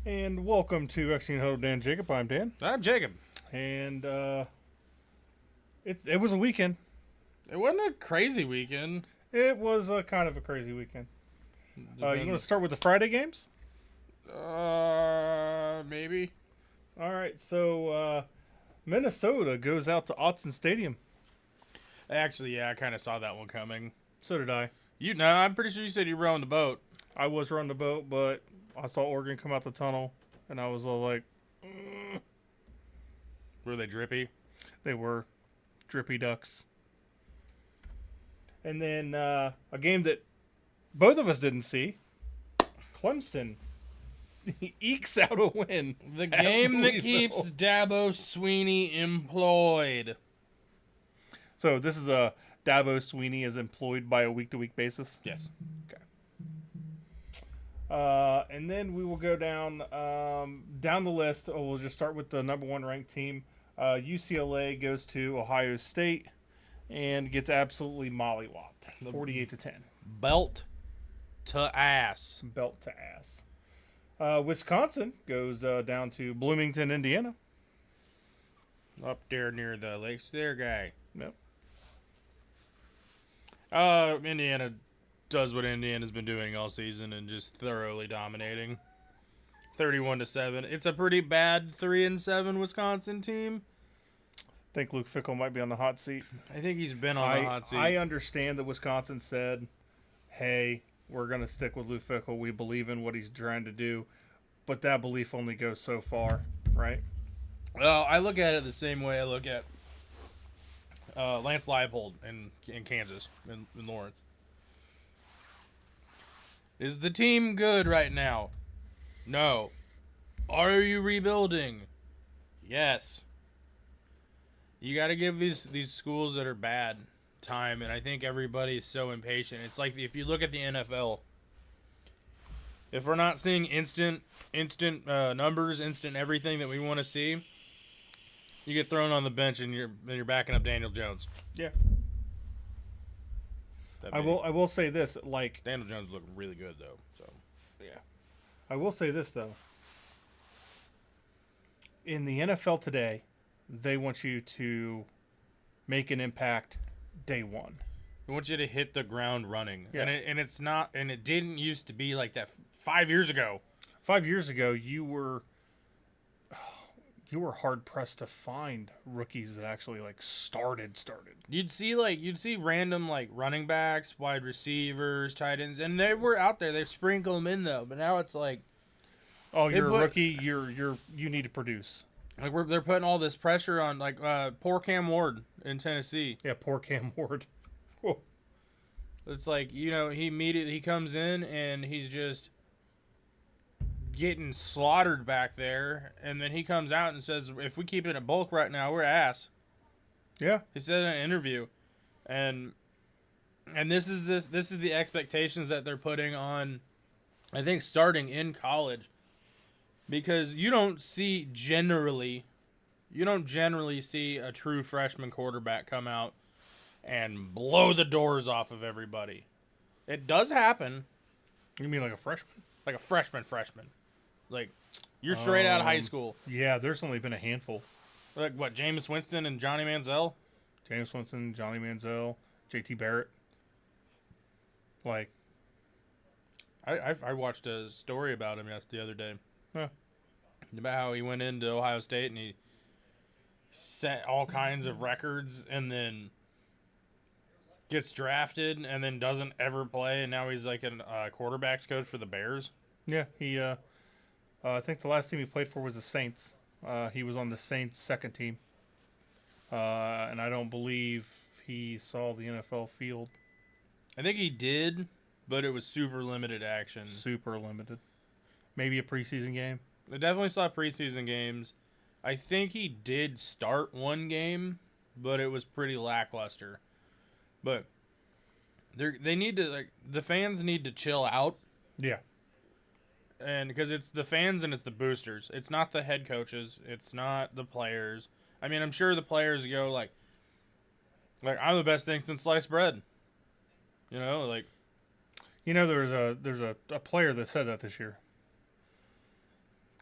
And welcome to Exing Huddle Dan Jacob. I'm Dan. I'm Jacob. And it was a weekend. It wasn't a crazy weekend. It was kind of a crazy weekend. You want to start with the Friday games? Maybe. All right. So Minnesota goes out to Autzen Stadium. Actually, yeah, I kind of saw that one coming. So did I. I'm pretty sure you said you were on the boat. I was running the boat, but I saw Oregon come out the tunnel, and I was all like, Were they drippy? They were drippy ducks. And then a game that both of us didn't see, Clemson ekes out a win. The game that Louisville. keeps Dabo Sweeney employed. So this is a Dabo Sweeney is employed by a week-to-week basis. Yes. Okay. And then we will go down the list. We'll just start with the number one ranked team. UCLA goes to Ohio State and gets absolutely mollywopped, 48-10. Belt to ass. Belt to ass. Wisconsin goes down to Bloomington, Indiana. Up there near the lakes there, guy. Nope. Indiana does what Indiana's been doing all season and just thoroughly dominating. 31-7. It's a pretty bad 3-7 Wisconsin team. I think Luke Fickell might be on the hot seat. I think he's been on the hot seat. I understand that Wisconsin said, hey, we're going to stick with Luke Fickell. We believe in what he's trying to do. But that belief only goes so far, right? Well, I look at it the same way I look at Lance Leipold in Kansas, in Lawrence. Is the team good right now? No. Are you rebuilding? Yes. You got to give these schools that are bad time, and I think everybody's so impatient. It's like if you look at the NFL, if we're not seeing instant numbers, instant everything that we want to see, you get thrown on the bench and you're backing up Daniel Jones. Yeah. I will say this, like Daniel Jones looking really good though. So yeah. I will say this though. In the NFL today, they want you to make an impact day one. I want you to hit the ground running. Yeah. And it's not, and it didn't used to be like that 5 years ago. 5 years ago, you were hard pressed to find rookies that actually like started. You'd see random like running backs, wide receivers, tight ends, and they were out there. They sprinkle them in though. But now it's like, oh, you're a rookie. You need to produce. Like they're putting all this pressure on like poor Cam Ward in Tennessee. Yeah, poor Cam Ward. Whoa. It's like, he comes in and he's just getting slaughtered back there, and then he comes out and says, if we keep it at bulk right now, we're ass. Yeah. He said in an interview. And this is the expectations that they're putting on, I think, starting in college. Because you don't generally see a true freshman quarterback come out and blow the doors off of everybody. It does happen. You mean like a freshman? Like a freshman. Like, you're straight out of high school. Yeah, there's only been a handful. Like, what, Jameis Winston and Johnny Manziel? Jameis Winston, Johnny Manziel, JT Barrett. Like, I watched a story about him the other day. Huh. About how he went into Ohio State and he set all kinds of records and then gets drafted and then doesn't ever play, and now he's like a quarterback's coach for the Bears. Yeah, he I think the last team he played for was the Saints. He was on the Saints' second team. And I don't believe he saw the NFL field. I think he did, but it was super limited action. Super limited. Maybe a preseason game. I definitely saw preseason games. I think he did start one game, but it was pretty lackluster. But they need to, like, the fans need to chill out. Yeah. And because it's the fans and it's the boosters. It's not the head coaches. It's not the players. I mean, I'm sure the players go like I'm the best thing since sliced bread. You know, like. You know, there's a player that said that this year.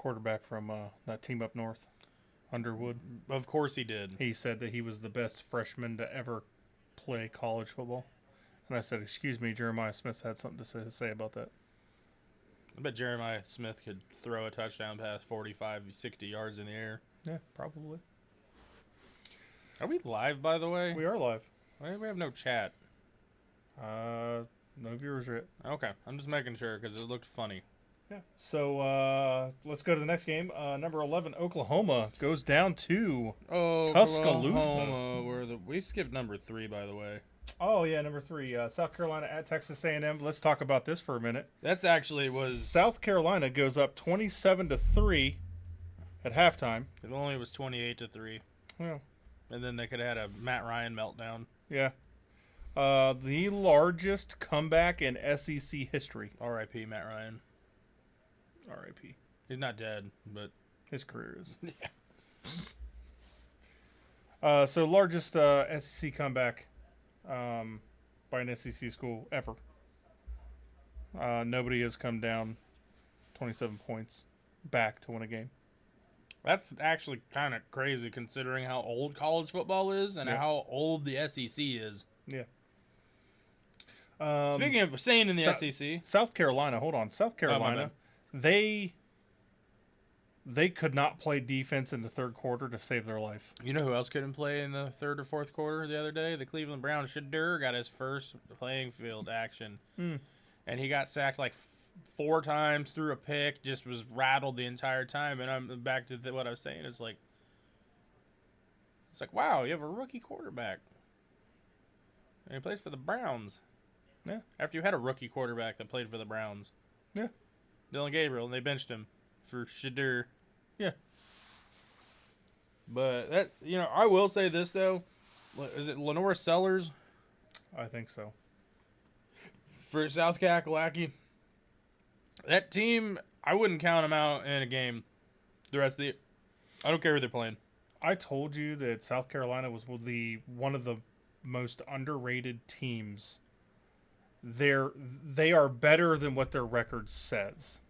quarterback from that team up north, Underwood. Of course he did. He said that he was the best freshman to ever play college football. And I said, excuse me, Jeremiah Smith had something to say about that. I bet Jeremiah Smith could throw a touchdown pass 45, 60 yards in the air. Yeah, probably. Are we live, by the way? We are live. Why do we have no chat? No viewers yet. Okay, I'm just making sure because it looked funny. Yeah. So let's go to the next game. Number 11, Oklahoma goes down to Tuscaloosa. Oklahoma, we've skipped number 3, by the way. Oh yeah, number 3, South Carolina at Texas A&M. Let's talk about this for a minute. That's actually was South Carolina goes up 27-3 at halftime. It only was 28-3, Yeah. and then they could have had a Matt Ryan meltdown. Yeah. The largest comeback in SEC history. R.I.P. Matt Ryan. R.I.P. He's not dead, but His career is. Yeah. So largest SEC comeback by an SEC school ever. Nobody has come down 27 points back to win a game. That's actually kind of crazy considering how old college football is and Yeah. how old the SEC is. Yeah. Speaking of staying in the SEC, South Carolina, hold on. South my Carolina, they could not play defense in the third quarter to save their life. you know who else couldn't play in the third or fourth quarter the other day? The Cleveland Browns. Shadur got his first playing field action, and he got sacked like 4 times, threw a pick, just was rattled the entire time. And I'm back to what I was saying. It's like, wow, you have a rookie quarterback, and he plays for the Browns. Yeah. After you had a rookie quarterback that played for the Browns. Yeah. Dylan Gabriel, and they benched him for Shadur. Yeah. But that, I will say this though. Is it Lenore Sellers I think so. for South Kakalaki? That team, I wouldn't count them out in a game. The rest of the, I don't care who they're playing. I told you that South Carolina was one of the most underrated teams. They are better than what their record says,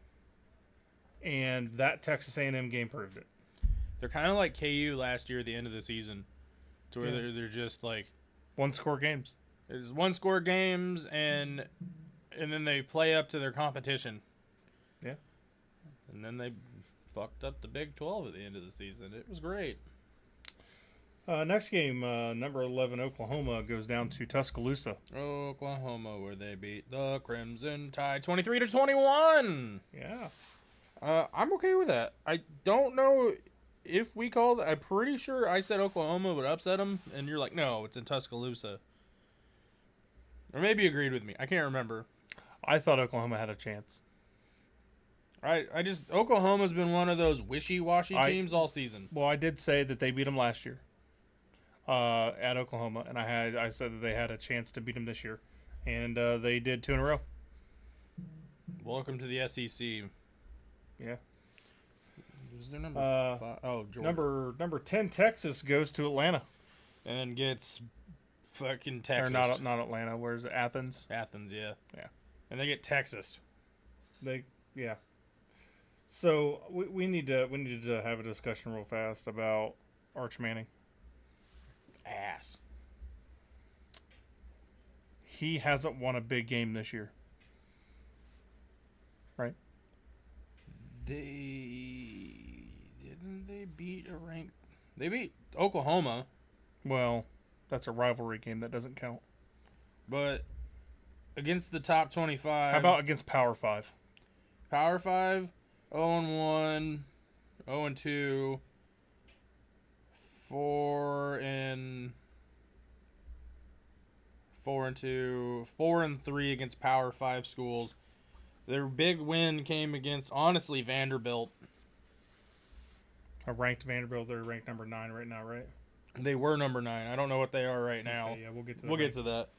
and that Texas A&M game proved it. They're kind of like KU last year at the end of the season, to where Yeah. they're just like One-score games. it's 1-score games, and then they play up to their competition. Yeah. And then they fucked up the Big 12 at the end of the season. It was great. Next game, number 11, Oklahoma goes down to Tuscaloosa. Oklahoma, where they beat the Crimson Tide 23-21. Yeah. I'm okay with that. I don't know if we called. I'm pretty sure I said Oklahoma would upset them, and you're like, no, it's in Tuscaloosa. Or maybe you agreed with me. I can't remember. I thought Oklahoma had a chance. Oklahoma's been one of those wishy-washy teams all season. Well, I did say that they beat them last year at Oklahoma, and I said that they had a chance to beat them this year, and they did 2 in a row. Welcome to the SEC. Yeah. Is there number 5? Oh, Georgia. Number 10, Texas goes to Atlanta. And gets fucking Texas. Or not Atlanta. Where's it? Athens? Athens, yeah. Yeah. And they get Texas. Yeah. So we need to have a discussion real fast about Arch Manning. Ass. He hasn't won a big game this year. Right? Didn't they beat a ranked? They beat Oklahoma, Well, that's a rivalry game that doesn't count. but against the top 25. How about against Power 5? Power 5? 0-1, 0-2, 4-2, 4-3 against Power 5 schools. Their big win came against, honestly, Vanderbilt. A ranked Vanderbilt, they're ranked number 9 right now, right? They were number 9. I don't know what they are right now. Okay, yeah, we'll get to that. We'll get to that.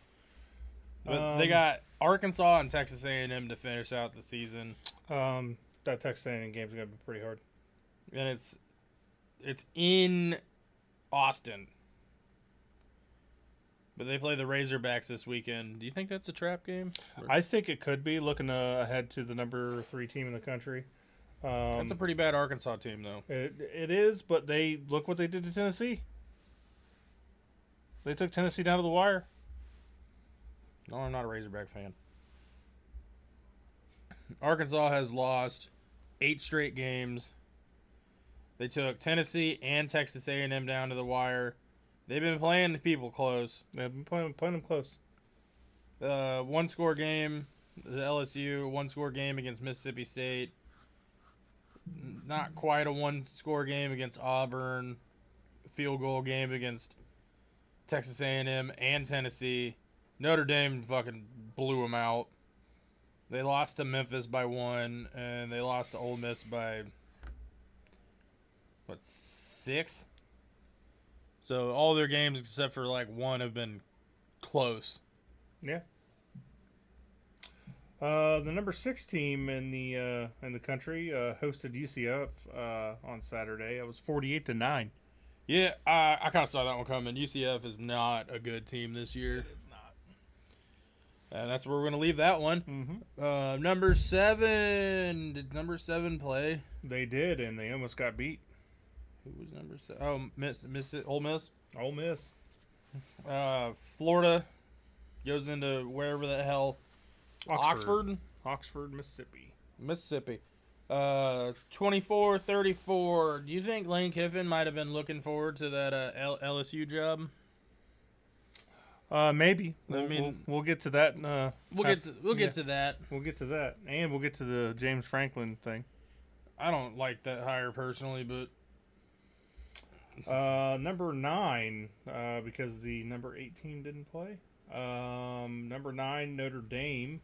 But they got Arkansas and Texas A&M to finish out the season, That Texas A&M game's gonna be pretty hard. and it's in Austin. But they play the Razorbacks this weekend. Do you think that's a trap game? I think it could be looking ahead to the number 3 team in the country. That's a pretty bad Arkansas team, though. It is, but they look what they did to Tennessee. They took Tennessee down to the wire. No, I'm not a Razorback fan. Arkansas has lost 8 straight games. They took Tennessee and Texas A&M down to the wire. They've been playing the people close. They've been playing them close. One-score game, the LSU, one-score game against Mississippi State. Not quite a one-score game against Auburn. Field goal game against Texas A&M and Tennessee. Notre Dame fucking blew them out. They lost to Memphis by 1, and they lost to Ole Miss by, 6? So all their games except for like 1 have been close. Yeah. The number 6 team in the country hosted UCF on Saturday. It was 48-9. Yeah, I kind of saw that one coming. UCF is not a good team this year. It's not. And that's where we're going to leave that one. Mm-hmm. Number 7. Did number 7 play? They did, and they almost got beat. Who was number 7? Oh, Ole Miss. Ole Miss. Florida goes into wherever the hell. Oxford, Mississippi. 24-34. Do you think Lane Kiffin might have been looking forward to that LSU job? Maybe. I mean, we'll get to that. We'll get to that. We'll get to that, and we'll get to the James Franklin thing. I don't like that hire personally, but number 9, because the number 8 team didn't play. Number 9, Notre Dame,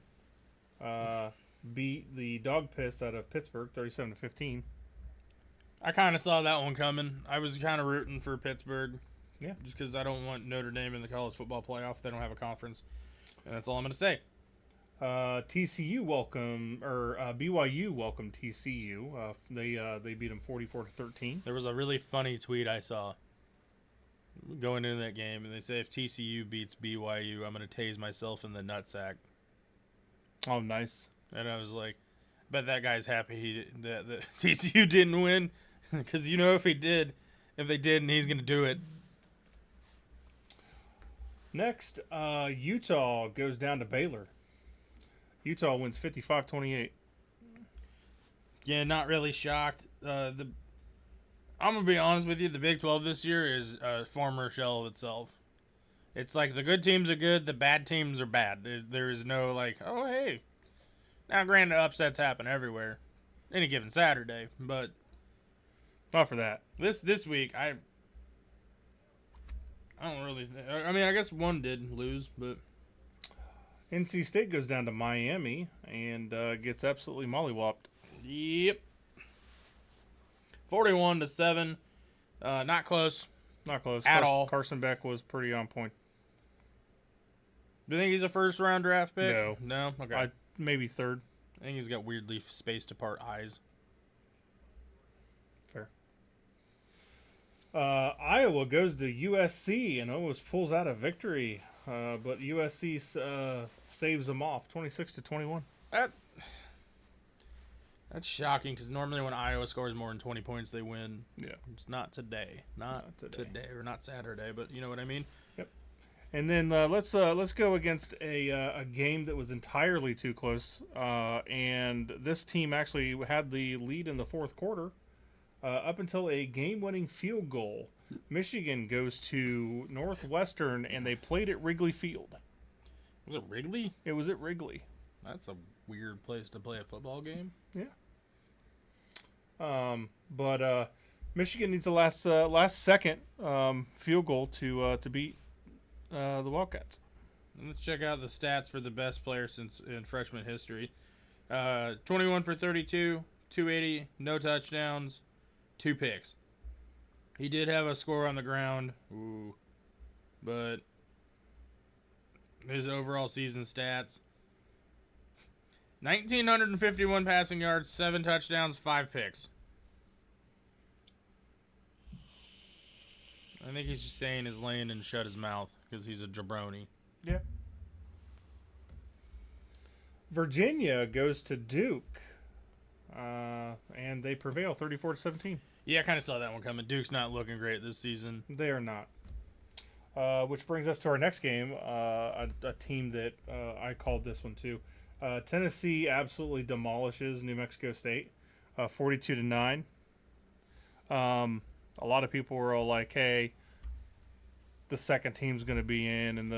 beat the Dog Piss out of Pittsburgh, 37-15. I kind of saw that one coming. I was kind of rooting for Pittsburgh. Yeah. Just because I don't want Notre Dame in the college football playoff. They don't have a conference. And that's all I'm going to say. BYU welcomed TCU. They beat them 44-13. There was a really funny tweet I saw going into that game, and they say if TCU beats BYU, I'm going to tase myself in the nutsack. Oh, nice. And I was like, bet that guy's happy that TCU didn't win, because if they did, and he's going to do it. Next, Utah goes down to Baylor. Utah wins 55-28. Yeah, not really shocked. I'm going to be honest with you. The Big 12 this year is a former shell of itself. It's like the good teams are good, the bad teams are bad. There is no like, oh, hey. Now, granted, upsets happen everywhere. Any given Saturday. But not for that. This week, I don't really... I mean, I guess one did lose, but... NC State goes down to Miami and gets absolutely mollywopped. Yep. 41-7. Not close. Not close. At all. Carson Beck was pretty on point. Do you think he's a first-round draft pick? No. No? Okay. Maybe third. I think he's got weirdly spaced apart eyes. Fair. Iowa goes to USC and almost pulls out a victory, but USC saves them off, 26-21. That's shocking because normally when Iowa scores more than 20 points, they win. Yeah. It's not today. Not today, or not Saturday, but you know what I mean? Yep. And then let's go against a game that was entirely too close, and this team actually had the lead in the fourth quarter up until a game-winning field goal. Michigan goes to Northwestern, and they played at Wrigley Field. Was it Wrigley? It was at Wrigley. That's a weird place to play a football game. Yeah. But Michigan needs a last second field goal to beat the Wildcats. Let's check out the stats for the best player in freshman history. 21 for 32, 280, no touchdowns, 2 picks. He did have a score on the ground, but his overall season stats: 1,951 passing yards, 7 touchdowns, 5 picks. I think he's just staying in his lane and shut his mouth because he's a jabroni. Yeah. Virginia goes to Duke. and they prevail 34-17. Yeah, I kind of saw that one coming. Duke's not looking great this season. They are not. Which brings us to our next game, a team that I called this one too. Tennessee absolutely demolishes New Mexico State, 42-9. A lot of people were all like, "Hey, the second team's going to be in the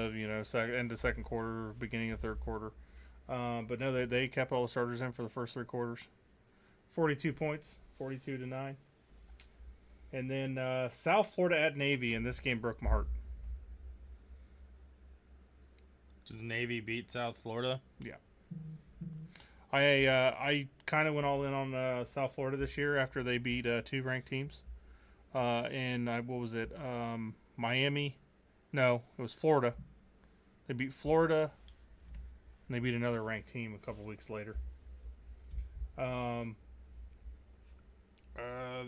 end of second quarter, beginning of third quarter." But no, they kept all the starters in for the first three quarters. 42 points, 42-9. And then South Florida at Navy, and this game broke my heart. Does Navy beat South Florida? Yeah. I kind of went all in on South Florida this year after they beat two ranked teams. And what was it? Miami? No, it was Florida. They beat Florida, and they beat another ranked team a couple weeks later.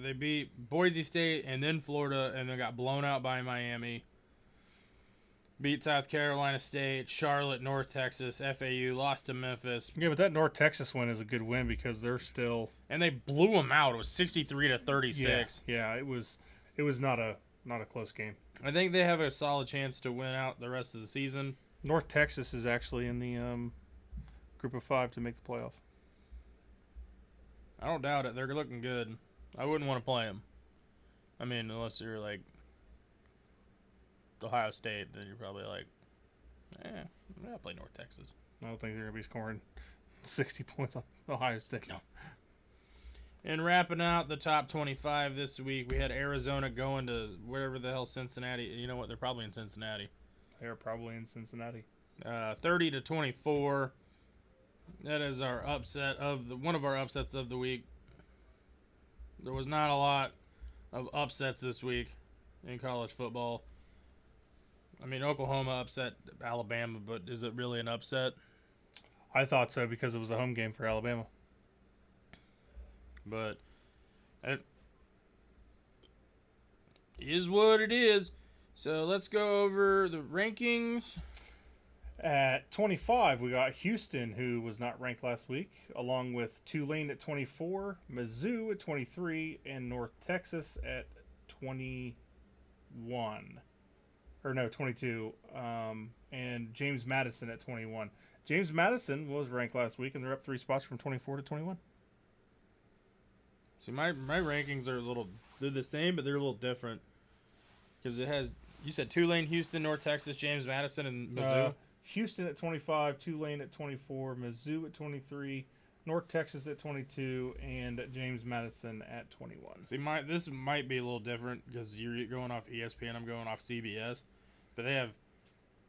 They beat Boise State and then Florida, and then got blown out by Miami. Beat South Carolina State, Charlotte, North Texas, FAU, lost to Memphis. Yeah, but that North Texas win is a good win because they're still. And they blew them out. It was 63-36. Yeah, it was not a close game. I think they have a solid chance to win out the rest of the season. North Texas is actually in the group of 5 to make the playoff. I don't doubt it. They're looking good. I wouldn't want to play them. I mean, unless you're like Ohio State, then you're probably like, I'll play North Texas. I don't think they're going to be scoring 60 points on Ohio State. No. And wrapping out the top 25 this week, we had Arizona going to wherever the hell Cincinnati. You know what? They're probably in Cincinnati. They're probably in Cincinnati. 30-24. That is our upset one of our upsets of the week. There was not a lot of upsets this week in college football. I mean, Oklahoma upset Alabama, but is it really an upset? I thought so because it was a home game for Alabama. But it is what it is. So let's go over the rankings. At 25, we got Houston, who was not ranked last week, along with Tulane at 24, Mizzou at 23, and North Texas at 21. Or no, 22. And James Madison at 21. James Madison was ranked last week, and they're up 3 spots from 24 to 21. See, my rankings are they're the same, but they're a little different. Because it has, you said Tulane, Houston, North Texas, James Madison, and Mizzou. Houston at 25, Tulane at 24, Mizzou at 23, North Texas at 22, and James Madison at 21. See, this might be a little different because you're going off ESPN, I'm going off CBS. But they have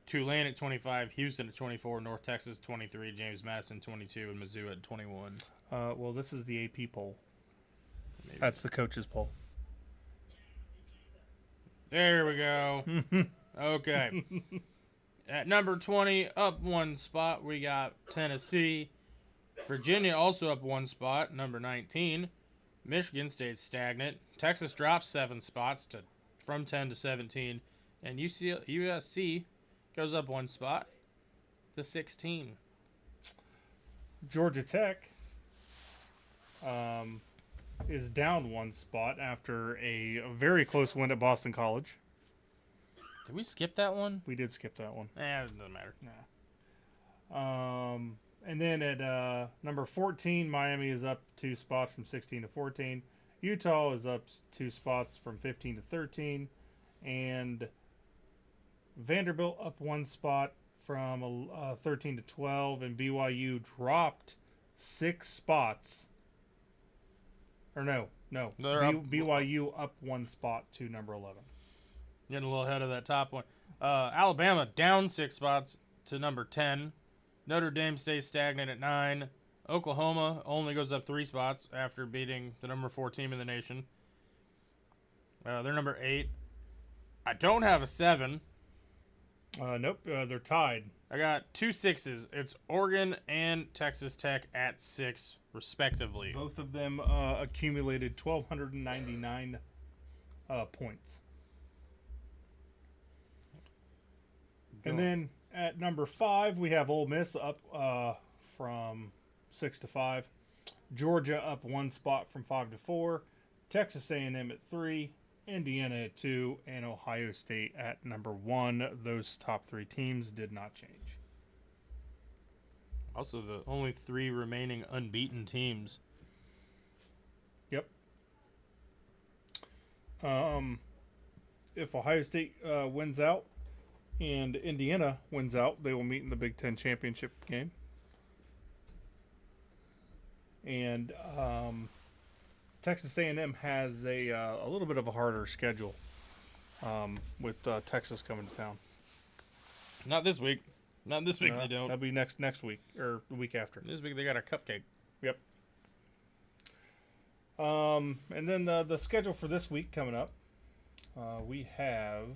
Tulane at 25, Houston at 24, North Texas 23, James Madison 22, and Mizzou at 21. Well, this is the AP poll. Maybe. That's the coaches poll. There we go. Okay. At number 20, up 1 spot, we got Tennessee. Virginia also up 1 spot, number 19. Michigan stays stagnant. Texas drops 7 spots from 10 to 17. And USC goes up 1 spot to 16. Georgia Tech is down 1 spot after a very close win at Boston College. Did we skip that one? We did skip that one. It doesn't matter. And then at number 14, Miami is up 2 spots from 16 to 14. Utah is up 2 spots from 15 to 13. And Vanderbilt up 1 spot from 13 to 12. And BYU dropped 6 spots. Or no. BYU up 1 spot to number 11. Getting a little ahead of that top one. Alabama down 6 spots to number 10. Notre Dame stays stagnant at 9. Oklahoma only goes up 3 spots after beating the number 4 team in the nation. They're number 8. I don't have a 7. Nope, they're tied. I got 2 6s. It's Oregon and Texas Tech at 6, respectively. Both of them accumulated 1,299 points. And then at number 5, we have Ole Miss up from 6 to 5. Georgia up one spot from 5 to 4. Texas A&M at 3. Indiana at 2. And Ohio State at number 1. Those top 3 teams did not change. Also, the only 3 remaining unbeaten teams. Yep. If Ohio State wins out and Indiana wins out, they will meet in the Big Ten championship game. And Texas A&M has a little bit of a harder schedule with Texas coming to town. Not this week. Not this week, they don't. That'll be next week or the week after. This week they got a cupcake. Yep. And then the schedule for this week coming up, we have.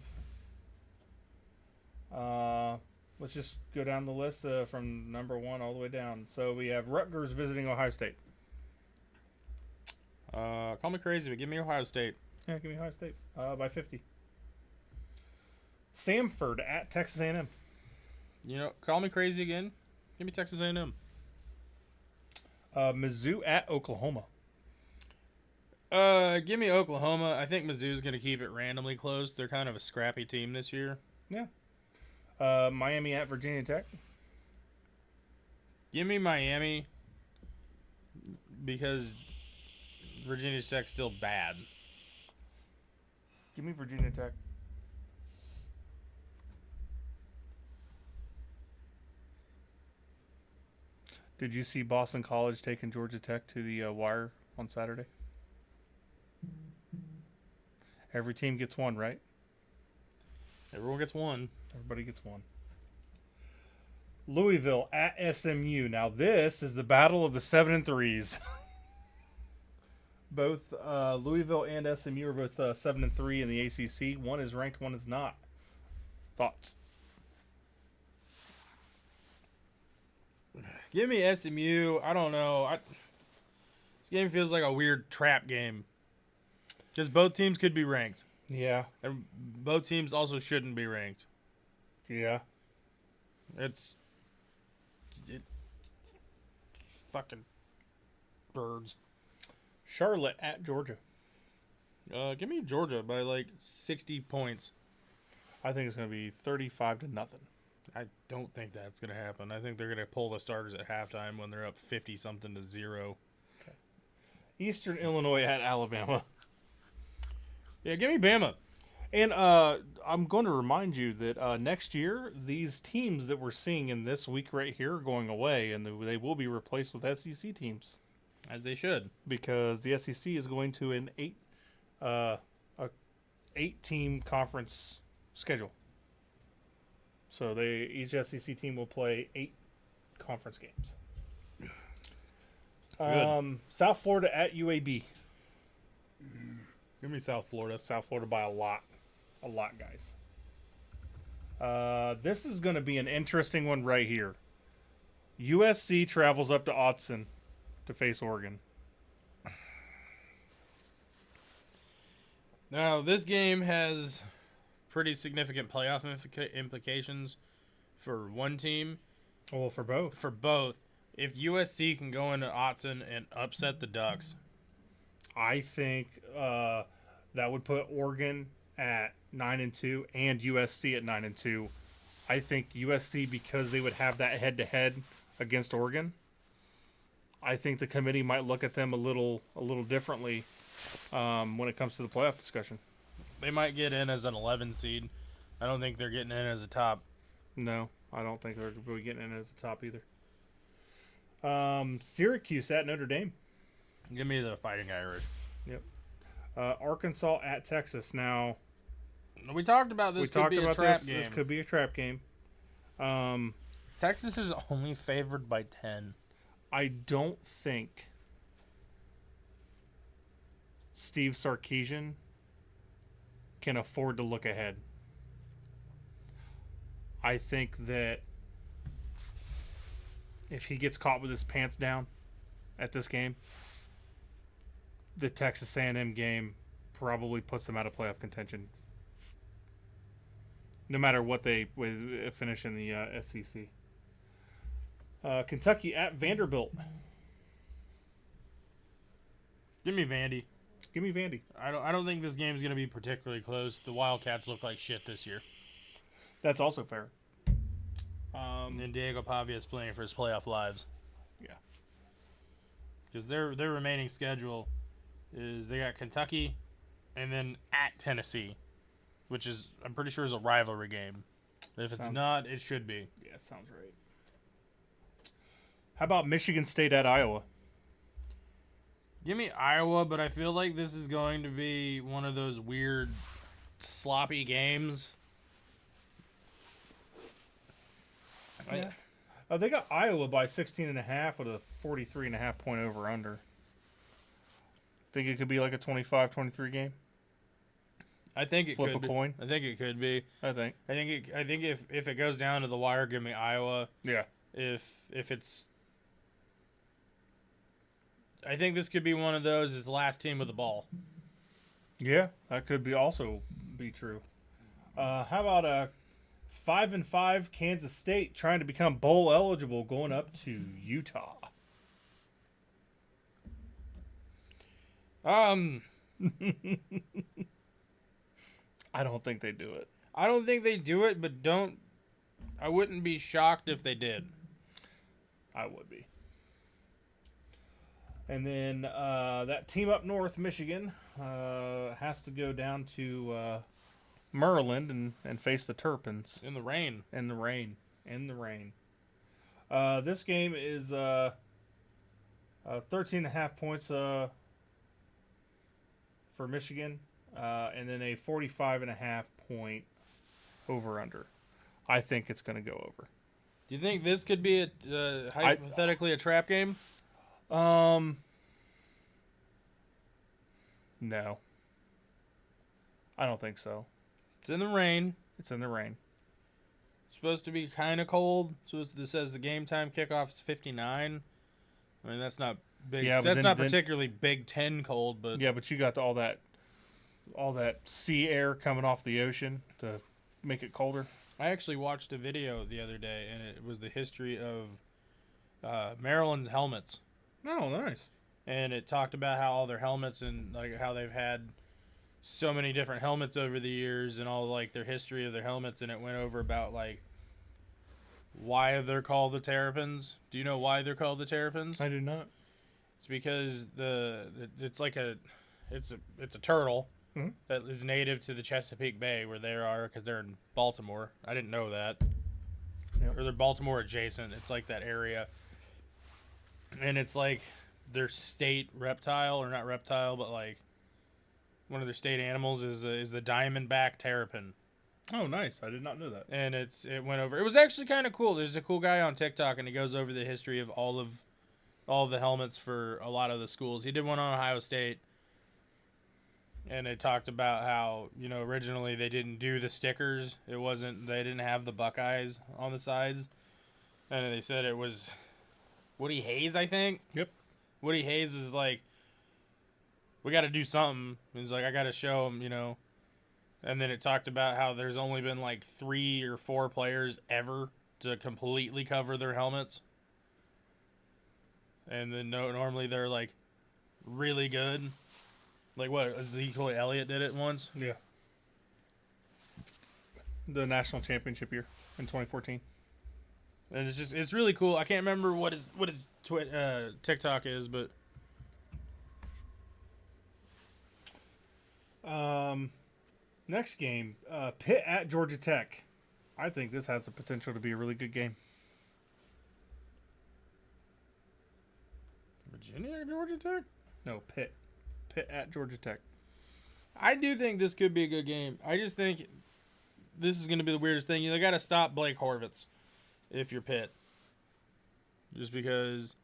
Let's just go down the list from number 1 all the way down. So we have Rutgers visiting Ohio State. Call me crazy, but give me Ohio State. Yeah, give me Ohio State by 50. Samford at Texas A&M. You know, call me crazy again. Give me Texas A&M. Mizzou at Oklahoma. Give me Oklahoma. I think Mizzou's going to keep it randomly close. They're kind of a scrappy team this year. Yeah. Miami at Virginia Tech. Give me Miami because Virginia Tech's still bad. Give me Virginia Tech. Did you see Boston College taking Georgia Tech to the wire on Saturday? Every team gets one, right? Everyone gets one. Everybody gets one. Louisville at SMU. Now this is the battle of the 7 and 3s. Both Louisville and SMU are both 7 and 3 in the ACC. One is ranked, one is not. Thoughts? Give me SMU. I don't know. This game feels like a weird trap game. Because both teams could be ranked. Yeah. And both teams also shouldn't be ranked. Yeah. It's fucking birds. Charlotte at Georgia. Give me Georgia by like 60 points. I think it's going to be 35 to nothing. I don't think that's going to happen. I think they're going to pull the starters at halftime when they're up 50-something to 0. Okay. Eastern Illinois at Alabama. Yeah, give me Bama. And I'm going to remind you that next year, these teams that we're seeing in this week right here are going away, and they will be replaced with SEC teams. As they should. Because the SEC is going to an 8-team conference schedule. So each SEC team will play 8 conference games. South Florida at UAB. Give me South Florida. South Florida by a lot. A lot, guys. This is going to be an interesting one right here. USC travels up to Autzen to face Oregon. Now, this game has pretty significant playoff implications for one team. Well, for both. For both. If USC can go into Autzen and upset the Ducks. I think that would put Oregon at 9-2 and USC at 9-2. I think USC, because they would have that head-to-head against Oregon, I think the committee might look at them a little differently when it comes to the playoff discussion. They might get in as an 11 seed. I don't think they're getting in as a top. No, I don't think they're really getting in as a top either. Syracuse at Notre Dame. Give me the Fighting Irish. Yep. Arkansas at Texas. Now, we talked about this. Could be a trap game. This could be a trap game. Texas is only favored by 10. I don't think Steve Sarkisian can afford to look ahead. I think that if he gets caught with his pants down at this game, the Texas A&M game probably puts them out of playoff contention. No matter what they finish in the SEC. Kentucky at Vanderbilt. Give me Vandy. Give me Vandy. I don't think this game's gonna be particularly close. The Wildcats look like shit this year. That's also fair. And Diego Pavia is playing for his playoff lives. Yeah. Because their remaining schedule is they got Kentucky, and then at Tennessee, which is I'm pretty sure is a rivalry game. If it's not, it should be. Yeah, sounds right. How about Michigan State at Iowa? Give me Iowa, but I feel like this is going to be one of those weird, sloppy games. Yeah. They got Iowa by 16.5 with a 43.5 point over under. Think it could be like a 25-23 game? I think it Flip could a coin? I think it could be. I think. I think if it goes down to the wire, give me Iowa. Yeah. If it's, I think this could be one of those is the last team with the ball. Yeah, that could be also be true. How about a 5-5 Kansas State trying to become bowl eligible going up to Utah? I don't think they do it. I don't think they do it, but I wouldn't be shocked if they did. I would be. And then that team up north, Michigan, has to go down to Maryland and face the Terrapins. In the rain. In the rain. This game is 13.5 points for Michigan, and then a 45.5 point over-under. I think it's going to go over. Do you think this could be hypothetically a trap game? No. I don't think so. It's in the rain. It's in the rain. It's supposed to be kind of cold. So this says the game time kickoff is 59. I mean, that's not big. Yeah, but that's then- not then- particularly Big Ten cold, but Yeah, but you got all that sea air coming off the ocean to make it colder. I actually watched a video the other day, and it was the history of Maryland's helmets. Oh, nice. And it talked about how all their helmets and like how they've had so many different helmets over the years and all like their history of their helmets, and it went over about like why they're called the Terrapins. Do you know why they're called the Terrapins? I do not. It's because it's a turtle Mhm. that is native to the Chesapeake Bay where they are because they're in Baltimore. I didn't know that. Yep. Or they're Baltimore adjacent. It's like that area. And it's like their state reptile, or not reptile, but like one of their state animals is the diamondback terrapin. Oh, nice. I did not know that. And it went over. It was actually kind of cool. There's a cool guy on TikTok, and he goes over the history of all of the helmets for a lot of the schools. He did one on Ohio State, and it talked about how originally they didn't do the stickers. They didn't have the Buckeyes on the sides, and they said it was Woody Hayes, I think. Yep. Woody Hayes was like, we got to do something. He's like, I got to show him, And then it talked about how there's only been like 3 or 4 players ever to completely cover their helmets. And then normally they're like really good. Like what? Ezekiel Elliott did it once. Yeah. The national championship year in 2014. And it's really cool. I can't remember what his TikTok is, but Next game, Pitt at Georgia Tech. I think this has the potential to be a really good game. Virginia or Georgia Tech? No, Pitt. Pitt at Georgia Tech. I do think this could be a good game. I just think this is going to be the weirdest thing. You got to stop Blake Horvitz if you're Pitt. Just because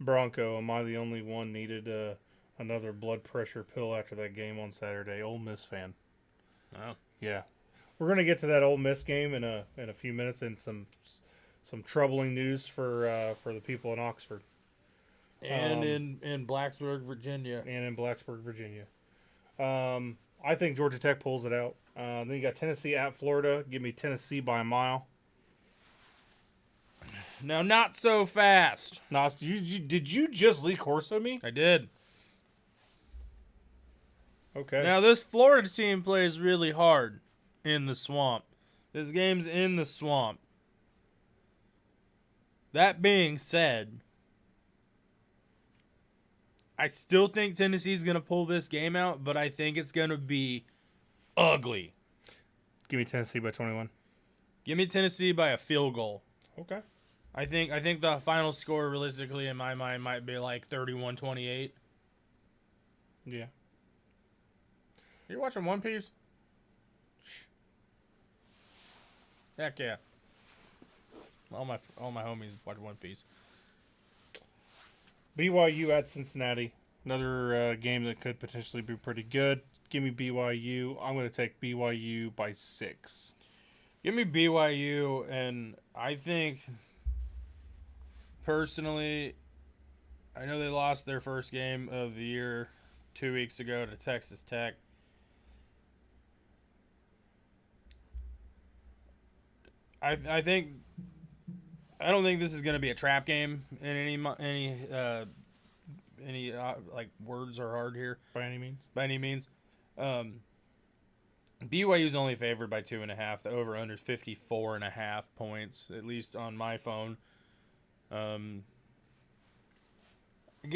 Bronco, am I the only one needed another blood pressure pill after that game on Saturday? Ole Miss fan. Oh. Yeah. We're going to get to that Ole Miss game in a few minutes, and some troubling news for the people in Oxford. And in Blacksburg, Virginia. And in Blacksburg, Virginia. I think Georgia Tech pulls it out. Then you got Tennessee at Florida. Give me Tennessee by a mile. Now, not so fast. Nas, did you just Lee Corso me? I did. Okay. Now, this Florida team plays really hard in the swamp. This game's in the swamp. That being said, I still think Tennessee's going to pull this game out, but I think it's going to be ugly. Give me Tennessee by 21. Give me Tennessee by a field goal. Okay. I think the final score, realistically, in my mind, might be like 31-28. Yeah. You watching One Piece? Heck yeah. All my homies watch One Piece. BYU at Cincinnati. Another game that could potentially be pretty good. Give me BYU. I'm going to take BYU by 6. Give me BYU, and I think, personally, I know they lost their first game of the year 2 weeks ago to Texas Tech. I don't think this is going to be a trap game in any like words are hard here By any means. by any means. BYU's only favored by 2.5. The over under 54.5 points, at least on my phone. Give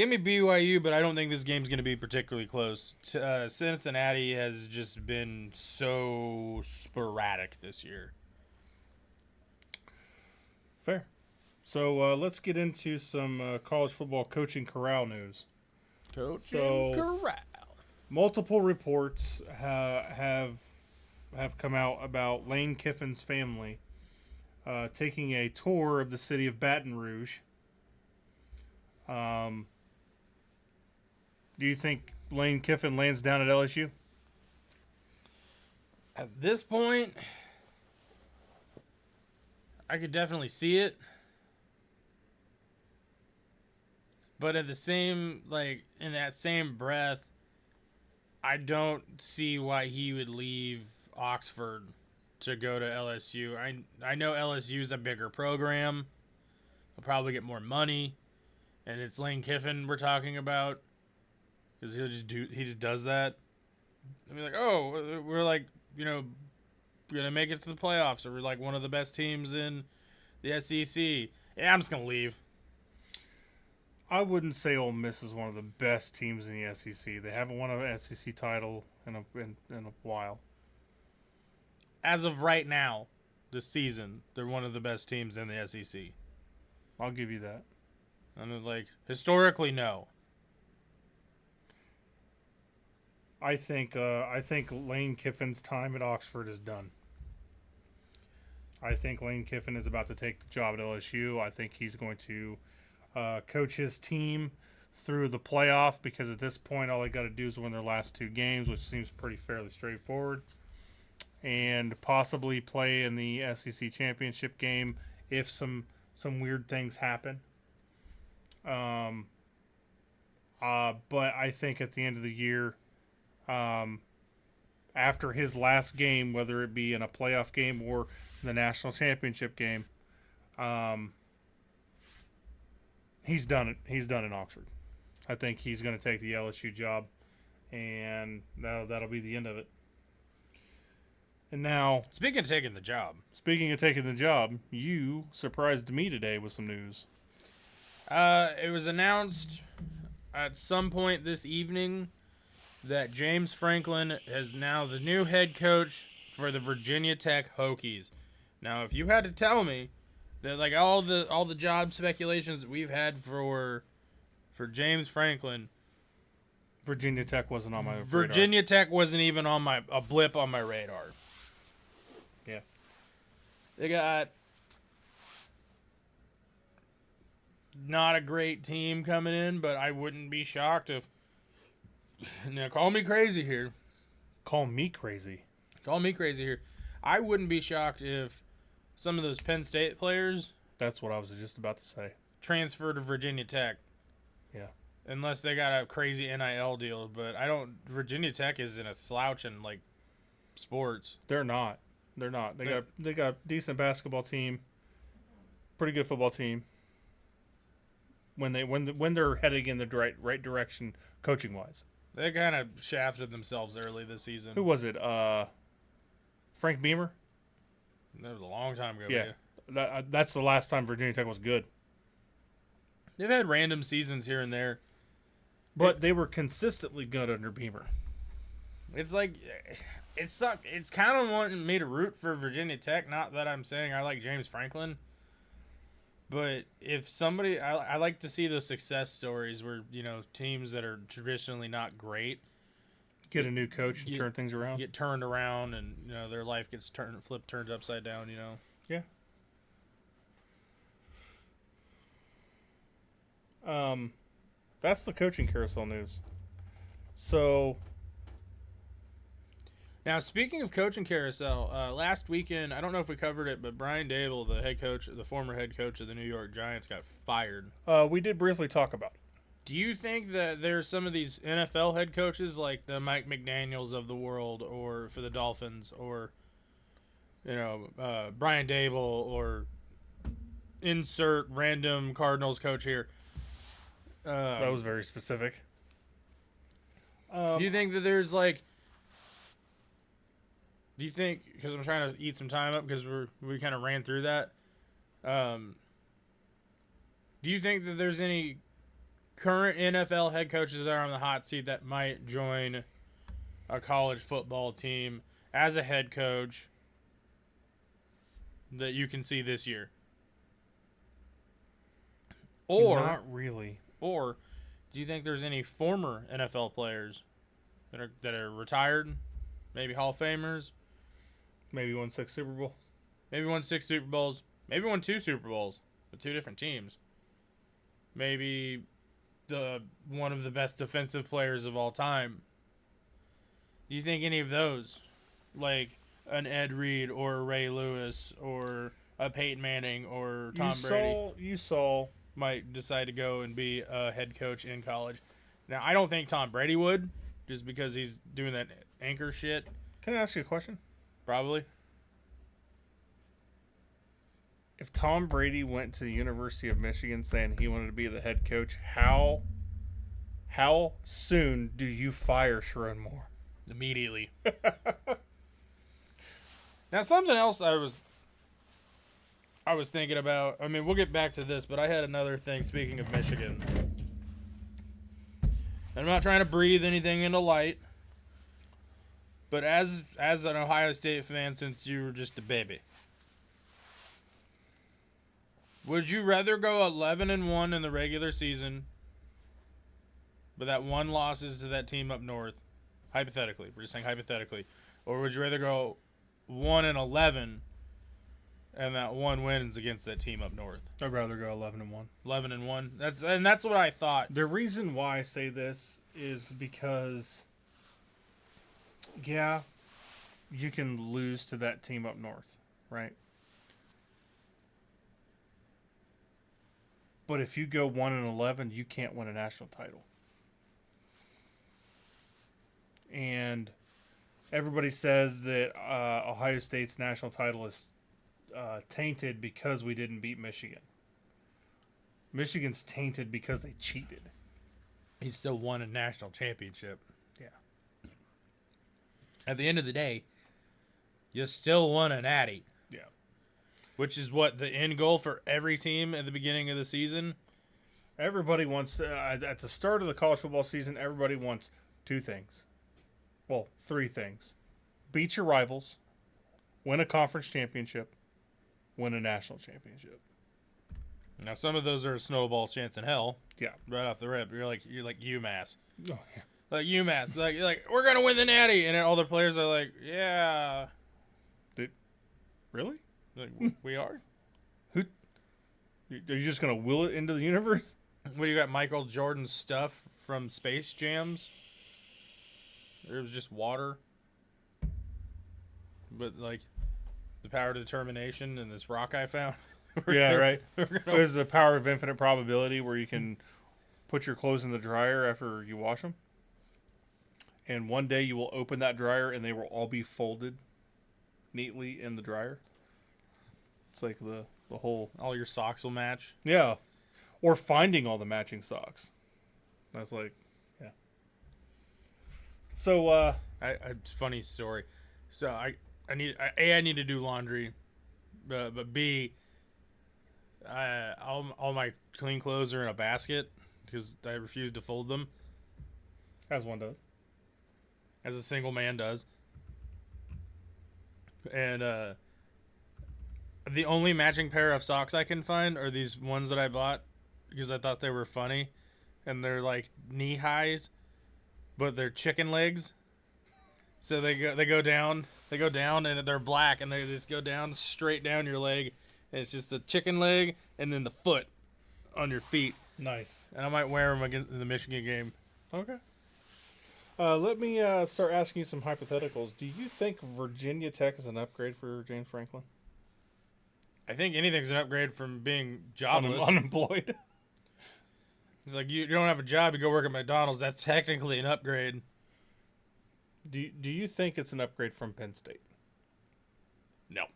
me BYU, but I don't think this game's going to be particularly close. Cincinnati has just been so sporadic this year. Fair. So let's get into some college football coaching corral news. Coaching corral. Multiple reports have come out about Lane Kiffin's family taking a tour of the city of Baton Rouge. Do you think Lane Kiffin lands down at LSU? At this point, I could definitely see it. But at the same, in that same breath, I don't see why he would leave Oxford to go to LSU. I know LSU's a bigger program. He'll probably get more money. And it's Lane Kiffin we're talking about. Because he just does that. I mean, we're going to make it to the playoffs. Or we're like one of the best teams in the SEC. Yeah, I'm just going to leave. I wouldn't say Ole Miss is one of the best teams in the SEC. They haven't won an SEC title in a while. As of right now, this season, they're one of the best teams in the SEC. I'll give you that. And historically, no. I think Lane Kiffin's time at Oxford is done. I think Lane Kiffin is about to take the job at LSU. I think he's going to coach his team through the playoff, because at this point all they got to do is win their last 2 games, which seems fairly straightforward, and possibly play in the SEC championship game if some weird things happen. But I think at the end of the year, after his last game, whether it be in a playoff game or the national championship game, he's done it. He's done in Oxford. I think he's going to take the LSU job, and that'll be the end of it. And now, speaking of taking the job, you surprised me today with some news. It was announced at some point this evening that James Franklin is now the new head coach for the Virginia Tech Hokies. Now, if you had to tell me that all the job speculations that we've had for James Franklin, Virginia Tech wasn't on my Virginia Tech wasn't even on a blip on my radar. Yeah. They got not a great team coming in, but I wouldn't be shocked if, now call me crazy here. Call me crazy here. I wouldn't be shocked if some of those Penn State players, that's what I was just about to say, transfer to Virginia Tech. Yeah. Unless they got a crazy NIL deal, but Virginia Tech isn't a slouch in sports. They're not. They got a decent basketball team. Pretty good football team. When they're heading in the right direction, coaching wise. They kind of shafted themselves early this season. Who was it? Frank Beamer. That was a long time ago. Yeah, that's the last time Virginia Tech was good. They've had random seasons here and there. But they were consistently good under Beamer. It's like, it's kind of wanting me to root for Virginia Tech. Not that I'm saying I like James Franklin. But if somebody, I like to see those success stories where, teams that are traditionally not great Get a new coach and turn things around. get turned around and, their life gets turned upside down, Yeah. That's the coaching carousel news. So Now, speaking of coaching carousel, last weekend, I don't know if we covered it, but Brian Dable, the former head coach of the New York Giants, got fired. we did briefly talk about it. Do you think that there's some of these NFL head coaches, like the Mike McDaniels of the world, or for the Dolphins, or Brian Dable, or insert random Cardinals coach here? That was very specific. Do you think that there's like? Do you think, because I'm trying to eat some time up because we kind of ran through that. Do you think that there's any current NFL head coaches that are on the hot seat that might join a college football team as a head coach that you can see this year? Or not really. Or do you think there's any former NFL players that are retired, maybe Hall of Famers? Maybe won 6 Super Bowls. Maybe won 6 Super Bowls. Maybe won 2 Super Bowls with 2 different teams. Maybe one of the best defensive players of all time. Do you think any of those, like an Ed Reed or a Ray Lewis or a Peyton Manning or Tom Brady, You saw might decide to go and be a head coach in college? Now, I don't think Tom Brady would, just because he's doing that anchor shit. Can I ask you a question? Probably. If Tom Brady went to the University of Michigan saying he wanted to be the head coach, how soon do you fire Sherrone Moore? Immediately. Now, something else I was thinking about. I mean, we'll get back to this, but I had another thing. Speaking of Michigan, I'm not trying to breathe anything into light, but as an Ohio State fan, since you were just a baby, would you rather go 11-1 in the regular season, but that one loss is to that team up north? Hypothetically, we're just saying hypothetically, or would you rather go 1-11? And that one wins against that team up north? I'd rather go 11-1. 11-1. That's what I thought. The reason why I say this is because, yeah, you can lose to that team up north, right? But if you go 1-11, you can't win a national title. And everybody says that Ohio State's national title is tainted because we didn't beat Michigan. Michigan's tainted because they cheated. He still won a national championship. Yeah. At the end of the day, you still won a natty. Yeah. Which is what the end goal for every team at the beginning of the season. Everybody wants at the start of the college football season, everybody wants 2 things. Well, 3 things. Beat your rivals, win a conference championship, win a national championship. Now, some of those are a snowball chance in hell. Yeah. Right off the rip. You're like UMass. Oh, yeah. Like UMass. Like we're going to win the natty. And then all the players are like, yeah. Really? Like, we are? Are you just going to will it into the universe? What, you got Michael Jordan's stuff from Space Jams? It was just water. But, like, the power of determination and this rock I found. Yeah, right. There's the power of infinite probability where you can put your clothes in the dryer after you wash them. And one day you will open that dryer and they will all be folded neatly in the dryer. It's like the the whole. All your socks will match. Yeah, or finding all the matching socks. That's like, yeah. So, Funny story. So I need to do laundry, but B, all my clean clothes are in a basket because I refuse to fold them, as one does. as a single man does. And the only matching pair of socks I can find are these ones that I bought because I thought they were funny, and they're like knee highs, but they're chicken legs. So they go down, and they're black, and they just go down straight down your leg, and it's just the chicken leg and then the foot on your feet. Nice. And I might wear them against in the Michigan game. Okay. Let me start asking you some hypotheticals. Do you think Virginia Tech is an upgrade for James Franklin? I think anything's an upgrade from being jobless. Unemployed. It's like you don't have a job, you go work at McDonald's. That's technically an upgrade. Do you think it's an upgrade from Penn State? No.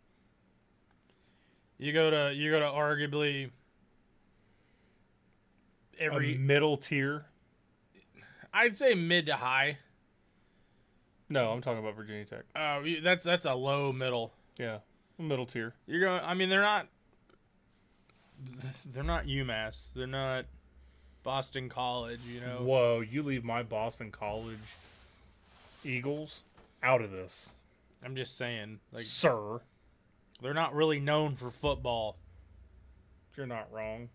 You go to arguably A middle tier? I'd say mid to high. No, I'm talking about Virginia Tech. That's a low middle. Yeah, middle tier. You're going. I mean, they're not UMass. They're not Boston College. You know. Whoa, you leave my Boston College Eagles out of this, I'm just saying, like, sir. they're not really known for football. You're not wrong.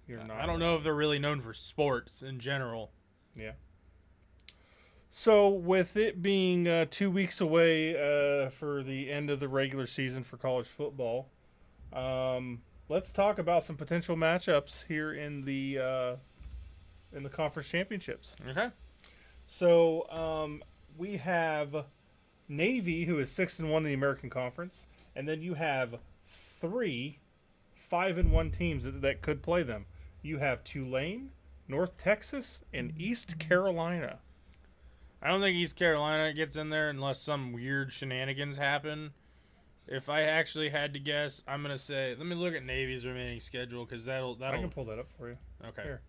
You're not. I don't know if they're really known for sports in general. Yeah. So, with it being 2 weeks away for the end of the regular season for college football, let's talk about some potential matchups here in the conference championships. Okay. So, we have Navy, who is 6-1 in the American Conference, and then you have 3 5-1 teams that could play them. You have Tulane, North Texas, and East Carolina. I don't think East Carolina gets in there unless some weird shenanigans happen. If I actually had to guess, I'm gonna say, let me look at Navy's remaining schedule because that'll. I can pull that up for you. Okay. Here.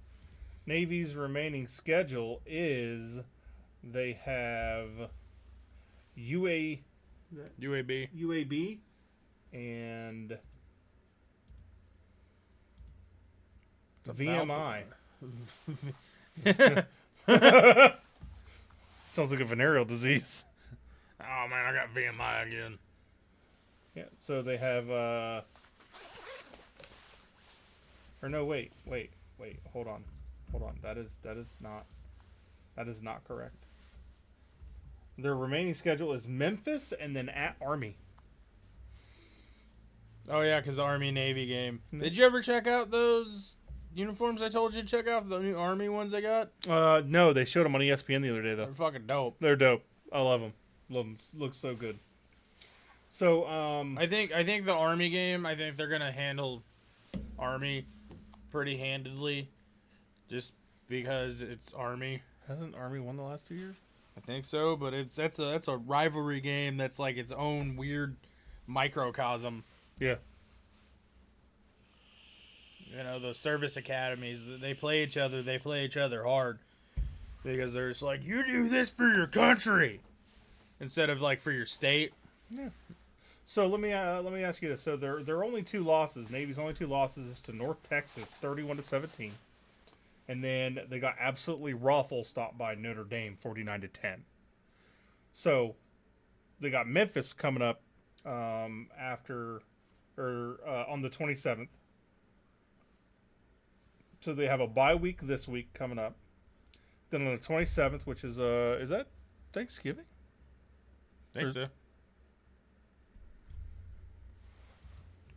Navy's remaining schedule is they have UAB and VMI. Sounds like a venereal disease. Oh man, I got VMI again. Yeah, so they have or no, wait, hold on. That is not correct. Their remaining schedule is Memphis and then at Army. Oh yeah, because the Army Navy game. Mm-hmm. Did you ever check out those uniforms I told you to check out? The new Army ones they got? No, they showed them on ESPN the other day though. They're fucking dope. They're dope. I love them. Looks so good. So I think the Army game. I think they're gonna handle Army pretty handedly, just because it's Army. hasn't Army won the last 2 years? I think so, but that's a rivalry game that's like its own weird microcosm. Yeah. You know, the service academies, they play each other hard because they're just like, you do this for your country instead of like for your state. Yeah. So let me ask you this. So their only 2 losses, Navy's only 2 losses is to North Texas, 31-17. And then they got absolutely raffle stopped by Notre Dame, 49-10. So they got Memphis coming up on the 27th. So they have a bye week this week coming up. Then on the 27th, which is that Thanksgiving? I think so.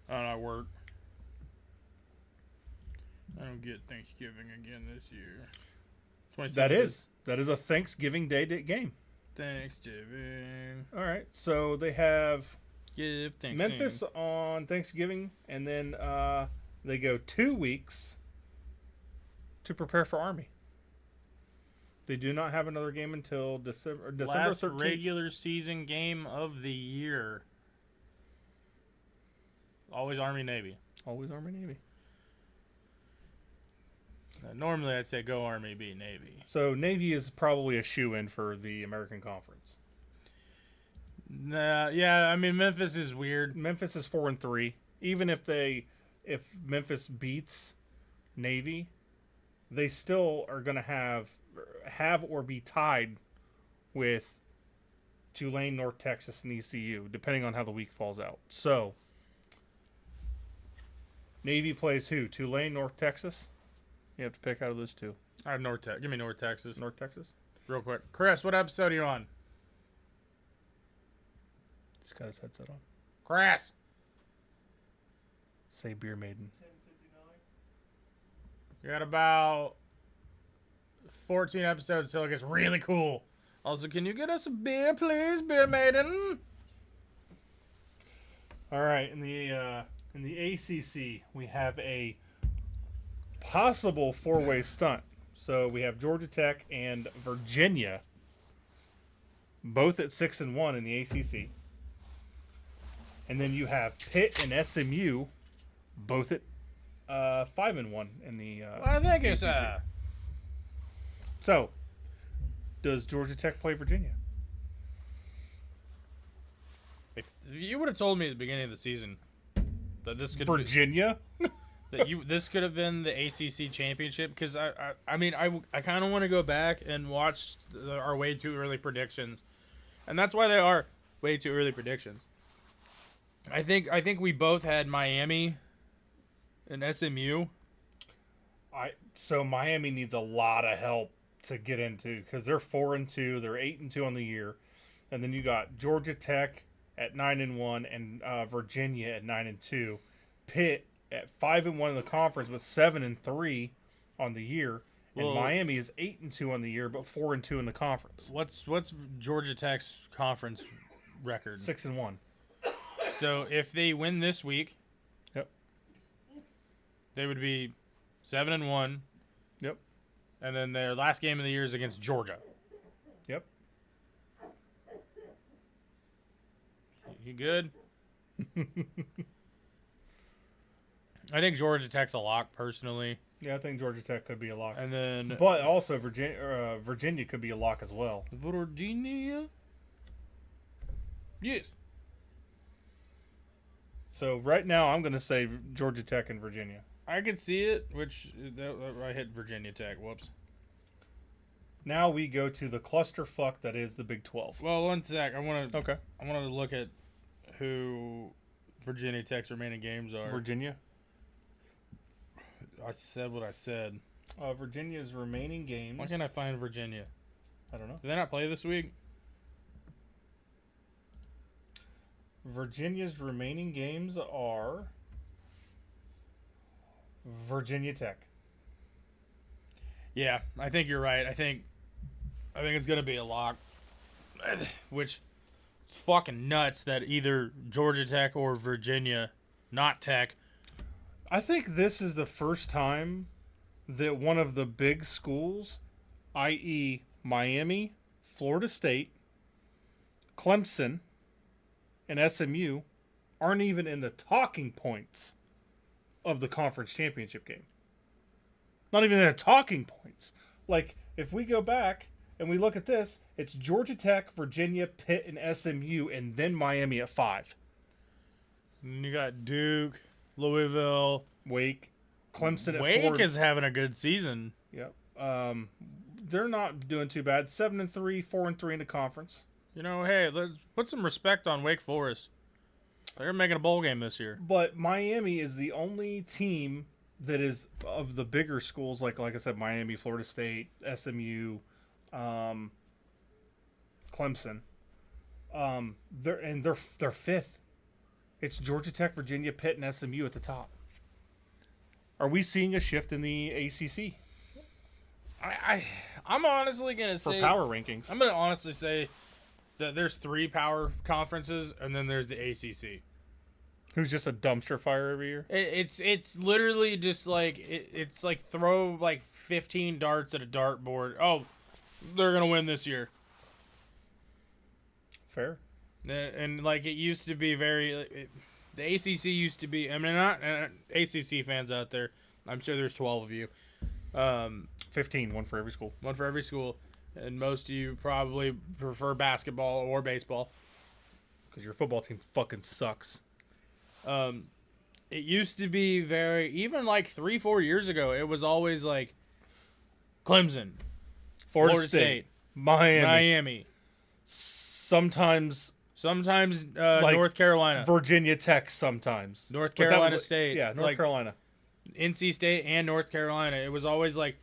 I don't know, I work. I don't get Thanksgiving again this year. 27th That is a Thanksgiving Day game. Thanksgiving. All right, so they have Give Thanksgiving. Memphis on Thanksgiving, and then they go 2 weeks to prepare for Army. They do not have another game until December Last 13th. regular season game of the year. Always Army, Navy. Always Army, Navy. Normally, I'd say go Army, be Navy. So Navy is probably a shoe-in for the American Conference. Nah, yeah, I mean Memphis is weird. Memphis is 4-3. Even if Memphis beats Navy, they still are going to have or be tied with Tulane, North Texas, and ECU, depending on how the week falls out. So Navy plays who? Tulane, North Texas. You have to pick out of those two. I have North Texas. Give me North Texas. North Texas. Real quick. Chris, what episode are you on? He's got his headset on. Chris! Say Beer Maiden. You got about 14 episodes till it gets really cool. Also, can you get us a beer, please, Beer Maiden? All right, in the ACC, we have a possible four-way stunt. So we have Georgia Tech and Virginia, both at 6-1 in the ACC, and then you have Pitt and SMU, both at 5-1 in the. I think it's ACC. So, does Georgia Tech play Virginia? If you would have told me at the beginning of the season that this could Virginia? this could have been the ACC championship, because I kind of want to go back and watch our way too early predictions, and that's why they are way too early predictions. I think we both had Miami and SMU. So Miami needs a lot of help to get into, because they're 4-2, they're 8-2 on the year, and then you got Georgia Tech at 9-1 and Virginia at 9-2, Pitt at 5-1 in the conference but 7-3 on the year, and Miami is 8-2 on the year but 4-2 in the conference. What's Georgia Tech's conference record? 6-1. So if they win this week, Yep. they would be 7-1. Yep. And then their last game of the year is against Georgia. Yep. You good? I think Georgia Tech's a lock, personally. Yeah, I think Georgia Tech could be a lock. And then But also Virginia could be a lock as well. Virginia? Yes. So right now I'm going to say Georgia Tech and Virginia. I could see it, I hit Virginia Tech. Whoops. Now we go to the clusterfuck that is the Big 12. Well, one sec. I want Okay. to look at who Virginia Tech's remaining games are. Virginia. I said what I said. Virginia's remaining games. Why can't I find Virginia? I don't know. Did they not play this week? Virginia's remaining games are Virginia Tech. Yeah, I think you're right. I think it's gonna be a lock. Which is fucking nuts that either Georgia Tech or Virginia, not Tech. I think this is the first time that one of the big schools, i.e. Miami, Florida State, Clemson, and SMU, aren't even in the talking points of the conference championship game. Not even in the talking points. Like, if we go back and we look at this, it's Georgia Tech, Virginia, Pitt, and SMU, and then Miami at 5. And you got Duke, Louisville, Wake, Clemson at 4. Wake is having a good season. Yep. They're not doing too bad. 7-3, 4-3 in the conference. You know, hey, let's put some respect on Wake Forest. They're making a bowl game this year. But Miami is the only team that is of the bigger schools, like I said, Miami, Florida State, SMU, Clemson. They're fifth. It's Georgia Tech, Virginia, Pitt, and SMU at the top. Are we seeing a shift in the ACC I'm honestly gonna for say power rankings? I'm gonna honestly say that there's 3 power conferences and then there's the ACC. Who's just a dumpster fire every year? It's literally just like it's like throw like 15 darts at a dartboard. Oh, they're gonna win this year. Fair. And like it used to be very The ACC used to be. I mean, not ACC fans out there. I'm sure there's 12 of you. 15, one for every school. One for every school, and most of you probably prefer basketball or baseball. Because your football team fucking sucks. It used to be even like 3-4 years ago, it was always like Clemson, Florida State, Miami. Sometimes North Carolina, Virginia Tech sometimes. North Carolina State. Yeah, North Carolina. NC State and North Carolina. It was always like,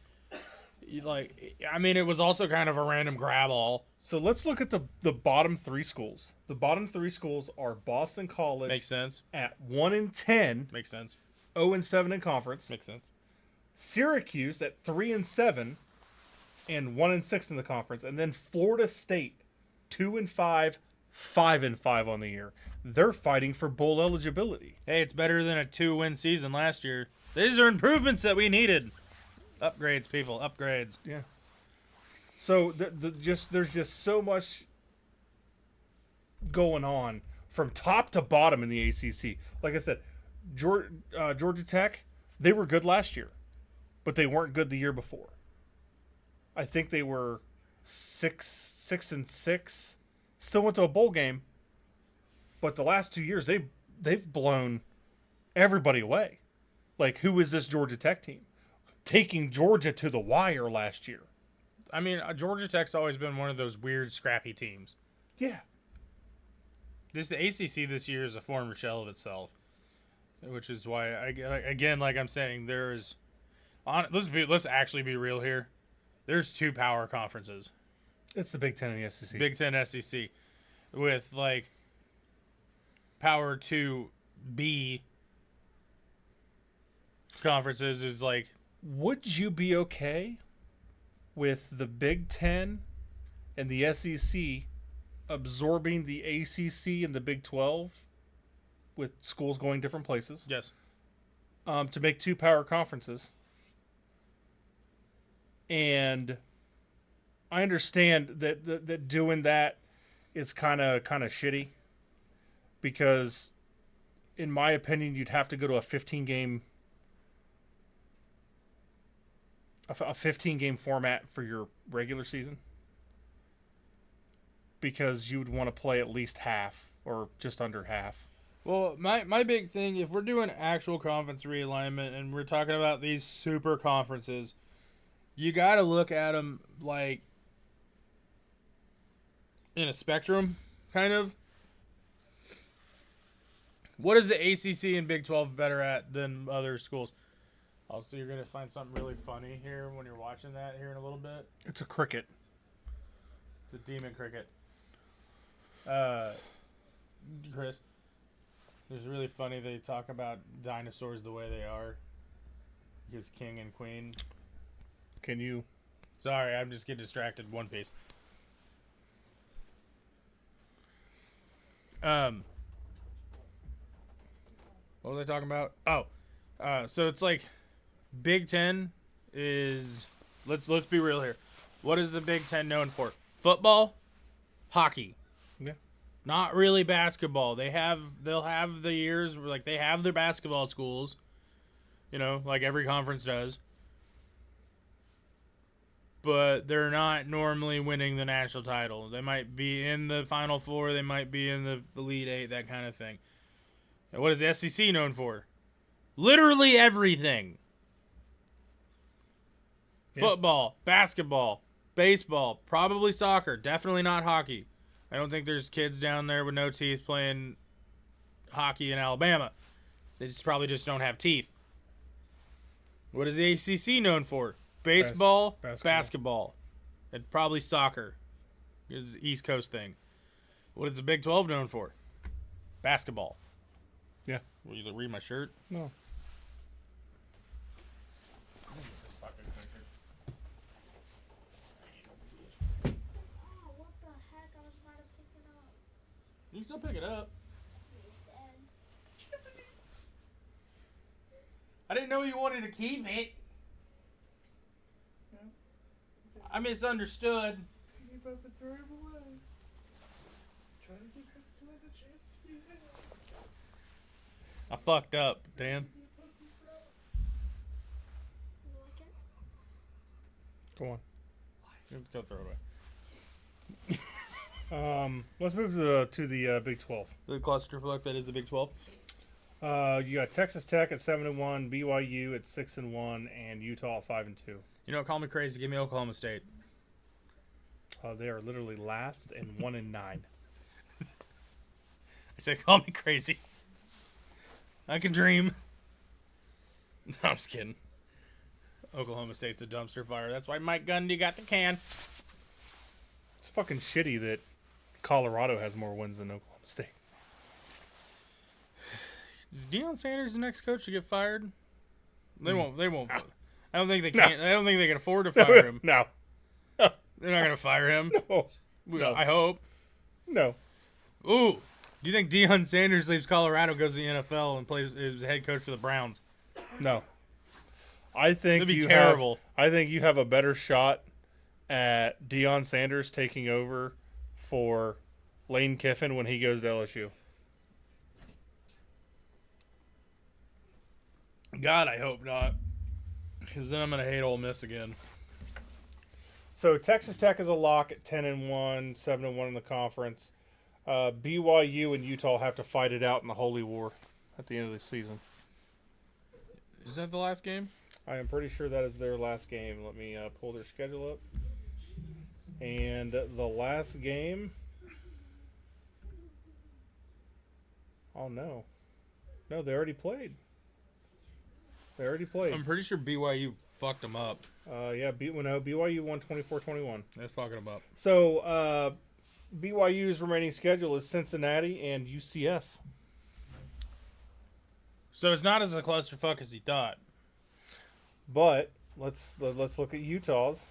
I mean, it was also kind of a random grab all. So let's look at the bottom 3 schools. The bottom 3 schools are Boston College. Makes sense. At 1-10. Makes sense. 0-7 in conference. Makes sense. Syracuse at 3-7 and 1-6 in the conference, and then Florida State 2-5, 5-5 on the year. They're fighting for bowl eligibility. Hey, it's better than a 2-win season last year. These are improvements that we needed. Upgrades, people. Upgrades. Yeah. So there's just so much going on from top to bottom in the ACC. Like I said, Georgia Tech, they were good last year, but they weren't good the year before. I think they were 6-6. Still went to a bowl game, but the last 2 years they've blown everybody away. Like, who is this Georgia Tech team? Taking Georgia to the wire last year. I mean, Georgia Tech's always been one of those weird, scrappy teams. Yeah. The ACC this year is a former shell of itself, which is why, again, like I'm saying, let's actually be real here. There's 2 power conferences. It's the Big Ten and the SEC. Big Ten, SEC, with like Power 2B conferences is like. Would you be okay with the Big Ten and the SEC absorbing the ACC and the Big 12 with schools going different places? Yes. To make 2 power conferences. And I understand that doing that is kind of shitty, because in my opinion you'd have to go to a 15 game format for your regular season, because you would want to play at least half or just under half. Well, my big thing, if we're doing actual conference realignment and we're talking about these super conferences, you got to look at them like in a spectrum, kind of. What is the ACC and Big 12 better at than other schools? Also, you're going to find something really funny here when you're watching that here in a little bit. It's a cricket. It's a demon cricket. Chris, it's really funny they talk about dinosaurs the way they are. Because king and queen. Can you? Sorry, I'm just getting distracted. One Piece. What was I talking about? Oh, so it's like Big Ten is. Let's be real here. What is the Big Ten known for? Football, hockey. Yeah. Not really basketball. They'll have the years where, like, they have their basketball schools. You know, like every conference does. But they're not normally winning the national title. They might be in the Final Four. They might be in the Elite Eight, that kind of thing. And what is the SEC known for? Literally everything. Yeah. Football, basketball, baseball, probably soccer. Definitely not hockey. I don't think there's kids down there with no teeth playing hockey in Alabama. They probably just don't have teeth. What is the ACC known for? Baseball, basketball, and probably soccer. It's the East Coast thing. What is the Big 12 known for? Basketball. Yeah. Will you read my shirt? No. What the heck? I was about to pick it up. You can still pick it up. I didn't know you wanted to keep it. I misunderstood. You're about to throw him away. Try to give him another chance to be I fucked up, Dan. You like it? Go on. Go throw it away. Let's move to the Big 12. The clusterfuck that is the Big 12. You got Texas Tech at 7-1, BYU at 6-1, and Utah at 5-2. You know what? Call me crazy. Give me Oklahoma State. They are literally last and 1-9. I said, call me crazy. I can dream. No, I'm just kidding. Oklahoma State's a dumpster fire. That's why Mike Gundy got the can. It's fucking shitty that Colorado has more wins than Oklahoma State. Is Deion Sanders the next coach to get fired? They won't. They won't. I don't think they can. I don't think they can afford to fire him. No. They're not gonna fire him. No. No. I hope. No. Ooh. Do you think Deion Sanders leaves Colorado, goes to the NFL, and plays as head coach for the Browns? No. I think That'd be you terrible. I think you have a better shot at Deion Sanders taking over for Lane Kiffin when he goes to LSU. God, I hope not. Because then I'm gonna hate Ole Miss again. So Texas Tech is a lock at 10-1, 7-1 in the conference. BYU and Utah have to fight it out in the Holy War at the end of the season. Is that the last game? I am pretty sure that is their last game. Let me pull their schedule up. And the last game. Oh no, no, they already played. They already played. I'm pretty sure BYU fucked them up. BYU won 24-21. That's fucking them up. So BYU's remaining schedule is Cincinnati and UCF. So it's not as a clusterfuck as he thought. But let's look at Utah's.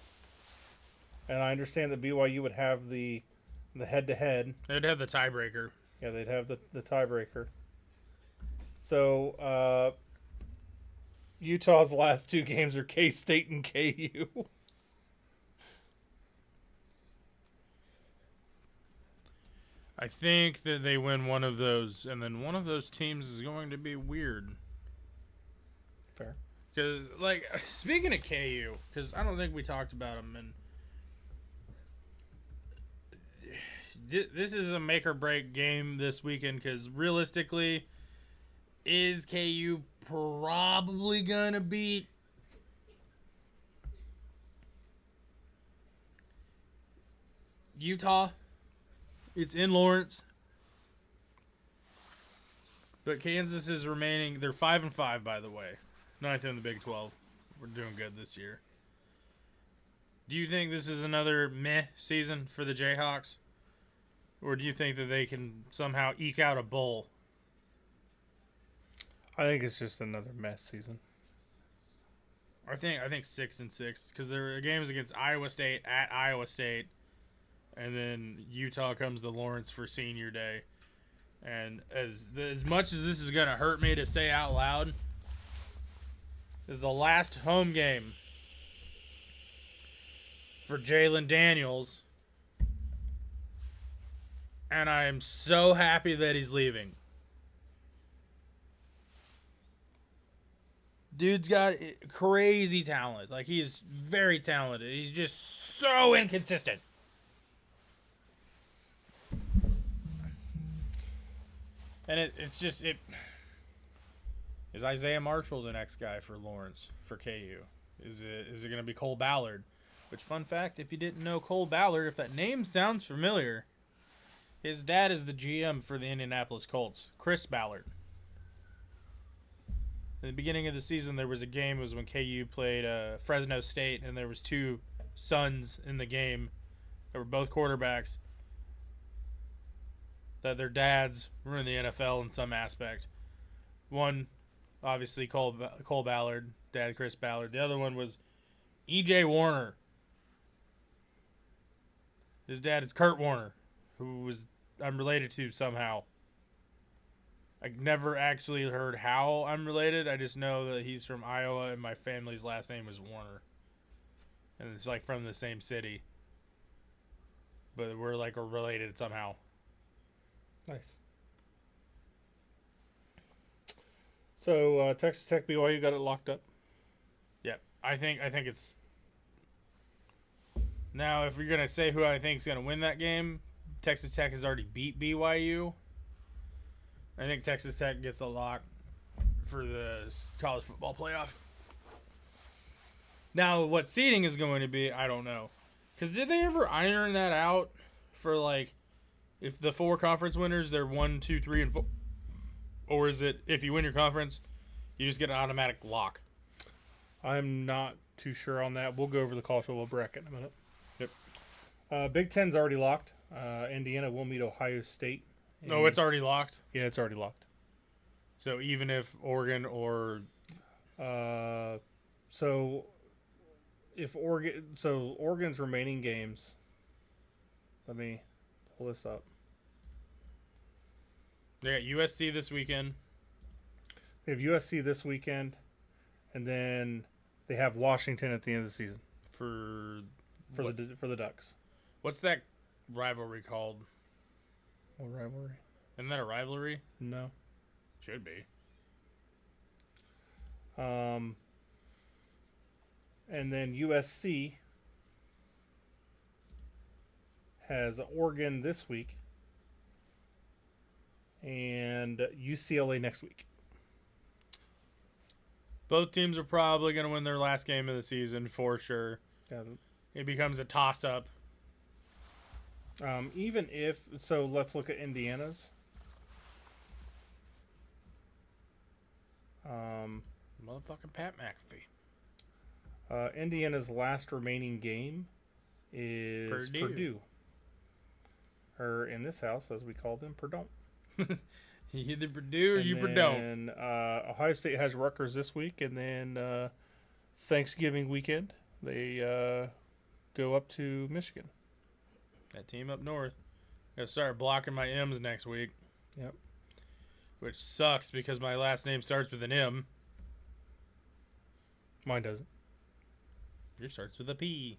And I understand that BYU would have the head-to-head. They'd have the tiebreaker. Yeah, they'd have the tiebreaker. So Utah's last two games are K-State and KU. I think that they win one of those, and then one of those teams is going to be weird. Fair. Because, like, speaking of KU, because I don't think we talked about them, and this is a make or break game this weekend, because realistically, is KU probably going to beat Utah? It's in Lawrence. But Kansas is remaining. They're 5-5, by the way. Ninth in the Big 12. We're doing good this year. Do you think this is another meh season for the Jayhawks? Or do you think that they can somehow eke out a bowl? I think it's just another mess season. I think 6-6, because their games against Iowa State at Iowa State, and then Utah comes to Lawrence for Senior Day. And as much as this is going to hurt me to say out loud, this is the last home game for Jalen Daniels. And I am so happy that he's leaving. Dude's got crazy talent. Like, he is very talented. He's just so inconsistent. And it's just is Isaiah Marshall the next guy for Lawrence for KU? Is it going to be Cole Ballard? Which, fun fact, if you didn't know Cole Ballard, if that name sounds familiar, his dad is the GM for the Indianapolis Colts, Chris Ballard. In the beginning of the season, there was a game. It was when KU played Fresno State, and there was two sons in the game that were both quarterbacks. That their dads were in the NFL in some aspect. One, obviously, Cole Ballard, dad Chris Ballard. The other one was E.J. Warner. His dad is Kurt Warner, who I'm related to somehow. I never actually heard how I'm related. I just know that he's from Iowa and my family's last name is Warner. And it's like from the same city. But we're like related somehow. Nice. So Texas Tech BYU got it locked up. Yep. I think it's now. If you're gonna say who I think is gonna win that game, Texas Tech has already beat BYU. I think Texas Tech gets a lock for the college football playoff. Now, what seeding is going to be, I don't know. Because did they ever iron that out for, like, if the 4 conference winners, they're 1, 2, 3, and 4? Or is it, if you win your conference, you just get an automatic lock? I'm not too sure on that. We'll go over the college football bracket in a minute. Yep. Big Ten's already locked. Indiana will meet Ohio State. No, it's already locked? Yeah, it's already locked. So even if Oregon or... So if Oregon's remaining games, let me pull this up. They got USC this weekend. They have USC this weekend, and then they have Washington at the end of the season For the Ducks. what's that rivalry called? What rivalry? Isn't that a rivalry? No. Should be. And then USC has Oregon this week and UCLA next week. Both teams are probably going to win their last game of the season for sure. Yeah, It becomes a toss-up. even if so, let's look at Indiana's. Motherfucking Pat McAfee. Indiana's last remaining game is Purdue. Or in this house, as we call them, Purdue. You either Purdue or And you Purdue. then Ohio State has Rutgers this week, and then Thanksgiving weekend they go up to Michigan. That team up north. Gotta start blocking my M's next week. Yep. Which sucks because my last name starts with an M. Mine doesn't. Yours starts with a P.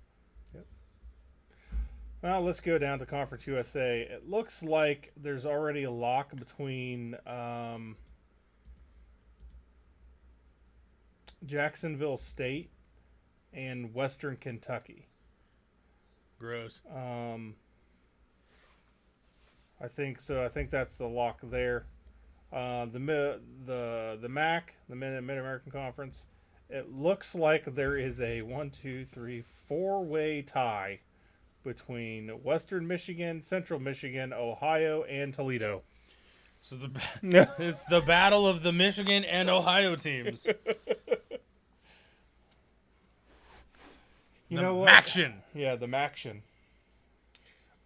Well, let's go down to Conference USA. It looks like there's already a lock between Jacksonville State and Western Kentucky. Gross. I think so. I think that's the lock there. The MAC, the Mid American Conference. It looks like there is a 4-way tie between Western Michigan, Central Michigan, Ohio, and Toledo. So it's the battle of the Michigan and Ohio teams. You know what? Maction. Yeah, the Maction.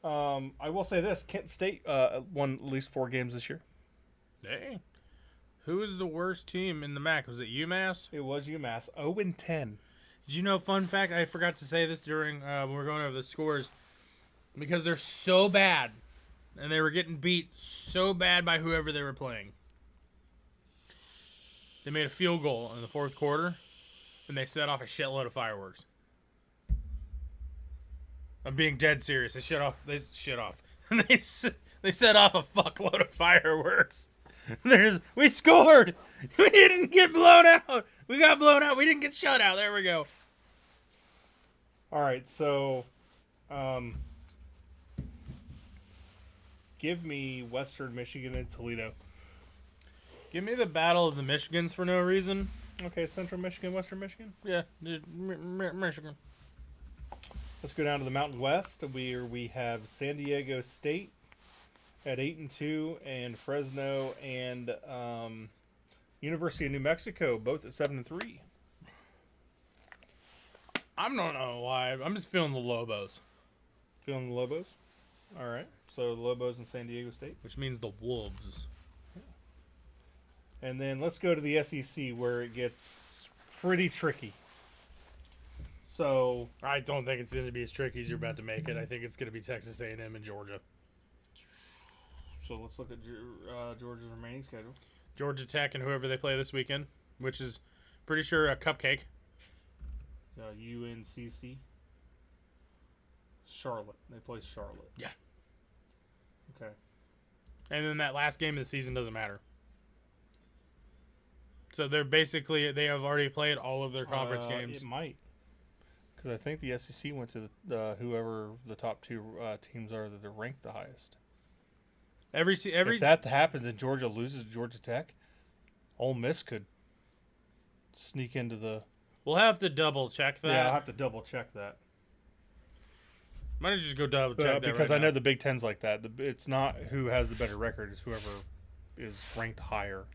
I will say this: Kent State won at least 4 games this year. Hey. Who is the worst team in the MAC? Was it UMass? It was UMass, 0-10. Did you know, fun fact, I forgot to say this during when we were going over the scores, because they're so bad, and they were getting beat so bad by whoever they were playing. They made a field goal in the 4th quarter, and they set off a shitload of fireworks. I'm being dead serious. They set off. They set off a fuckload of fireworks. We scored. We didn't get blown out. We got blown out. We didn't get shut out. There we go. All right, so give me Western Michigan and Toledo. Give me the battle of the Michigans for no reason. Okay, Central Michigan, Western Michigan. Yeah, just Michigan. Let's go down to the Mountain West, where we have San Diego State at 8-2, and Fresno and University of New Mexico both at 7-3. I don't know why. I'm just feeling the Lobos, Feeling the Lobos? All right. So the Lobos and San Diego State. which means the Wolves. And then let's go to the SEC, where it gets pretty tricky. So I don't think it's going to be as tricky as you're about to make it. I think it's going to be Texas A&M and Georgia. let's look at Georgia's remaining schedule. Georgia Tech and whoever they play this weekend, which is pretty sure a cupcake. UNCC. Charlotte. They play Charlotte. Yeah. Okay. And then that last game of the season doesn't matter. So they have already played all of their conference games. It might, because I think the SEC went to whoever the top two teams are that are ranked the highest. If that happens and Georgia loses to Georgia Tech, Ole Miss could sneak into the. We'll have to double check that. Yeah, I'll have to double check that. Might as well just go double check that because right I know now. the Big Ten's like that. It's not who has the better record; it's whoever is ranked higher.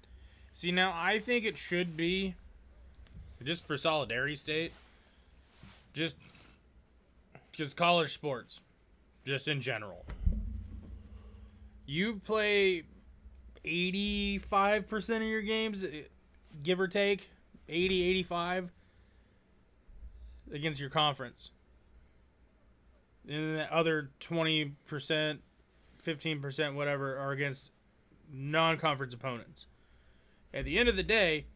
See, now I think it should be, just for solidarity state, just college sports, just in general. You play 85% of your games, give or take, 80, 85, against your conference. And the other 20%, 15%, whatever, are against non-conference opponents. At the end of the day,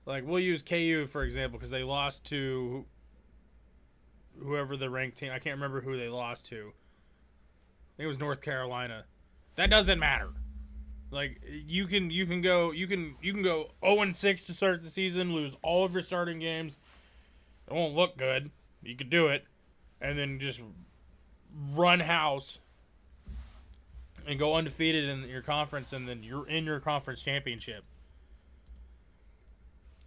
like, we'll use KU, for example, because they lost to whoever the ranked team. I can't remember who they lost to. I think it was North Carolina. That doesn't matter. Like, you can go 0-6 to start the season, lose all of your starting games. It won't look good. You could do it, and then just run house and go undefeated in your conference, and then you're in your conference championship.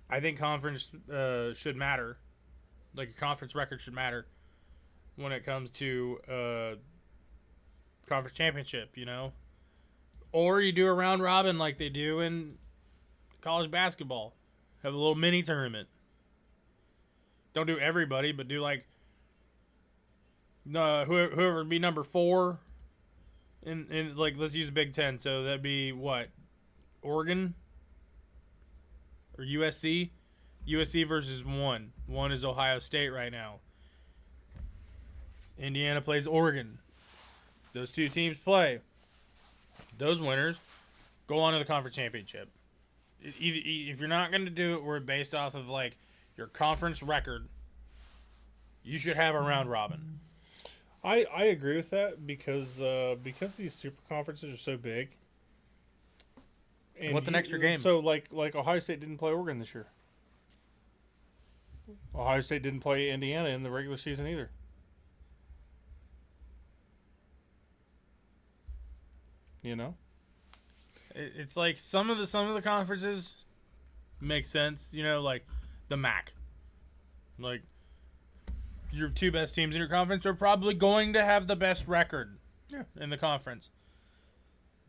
I think conference should matter. Like, your conference record should matter when it comes to conference championship, you know? Or you do a round robin like they do in college basketball. Have a little mini tournament. Don't do everybody, but do like whoever would be number 4 in like, let's use Big Ten. So that'd be what? Oregon or USC? USC versus 1. 1 is Ohio State right now. Indiana plays Oregon. Those two teams play. Those winners go on to the conference championship. If you're not going to do it, we're based off of like your conference record. You should have a round robin. I agree with that because these super conferences are so big. And What's an extra game? So like Ohio State didn't play Oregon this year. Ohio State didn't play Indiana in the regular season either. You know, It's like some of the conferences make sense. You know, like the MAC. Like, your two best teams in your conference are probably going to have the best record in the conference.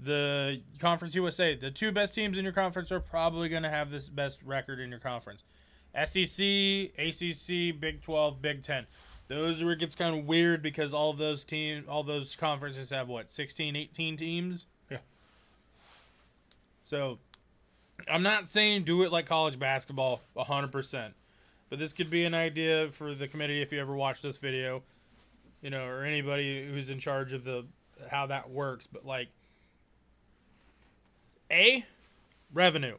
The Conference USA, the two best teams in your conference are probably going to have this best record in your conference. SEC, ACC, Big 12, Big 10. Those are where it gets kind of weird because all those conferences have, 16, 18 teams? Yeah. So, I'm not saying do it like college basketball 100%. But this could be an idea for the committee if you ever watch this video, you know, or anybody who's in charge of how that works. But, like, revenue.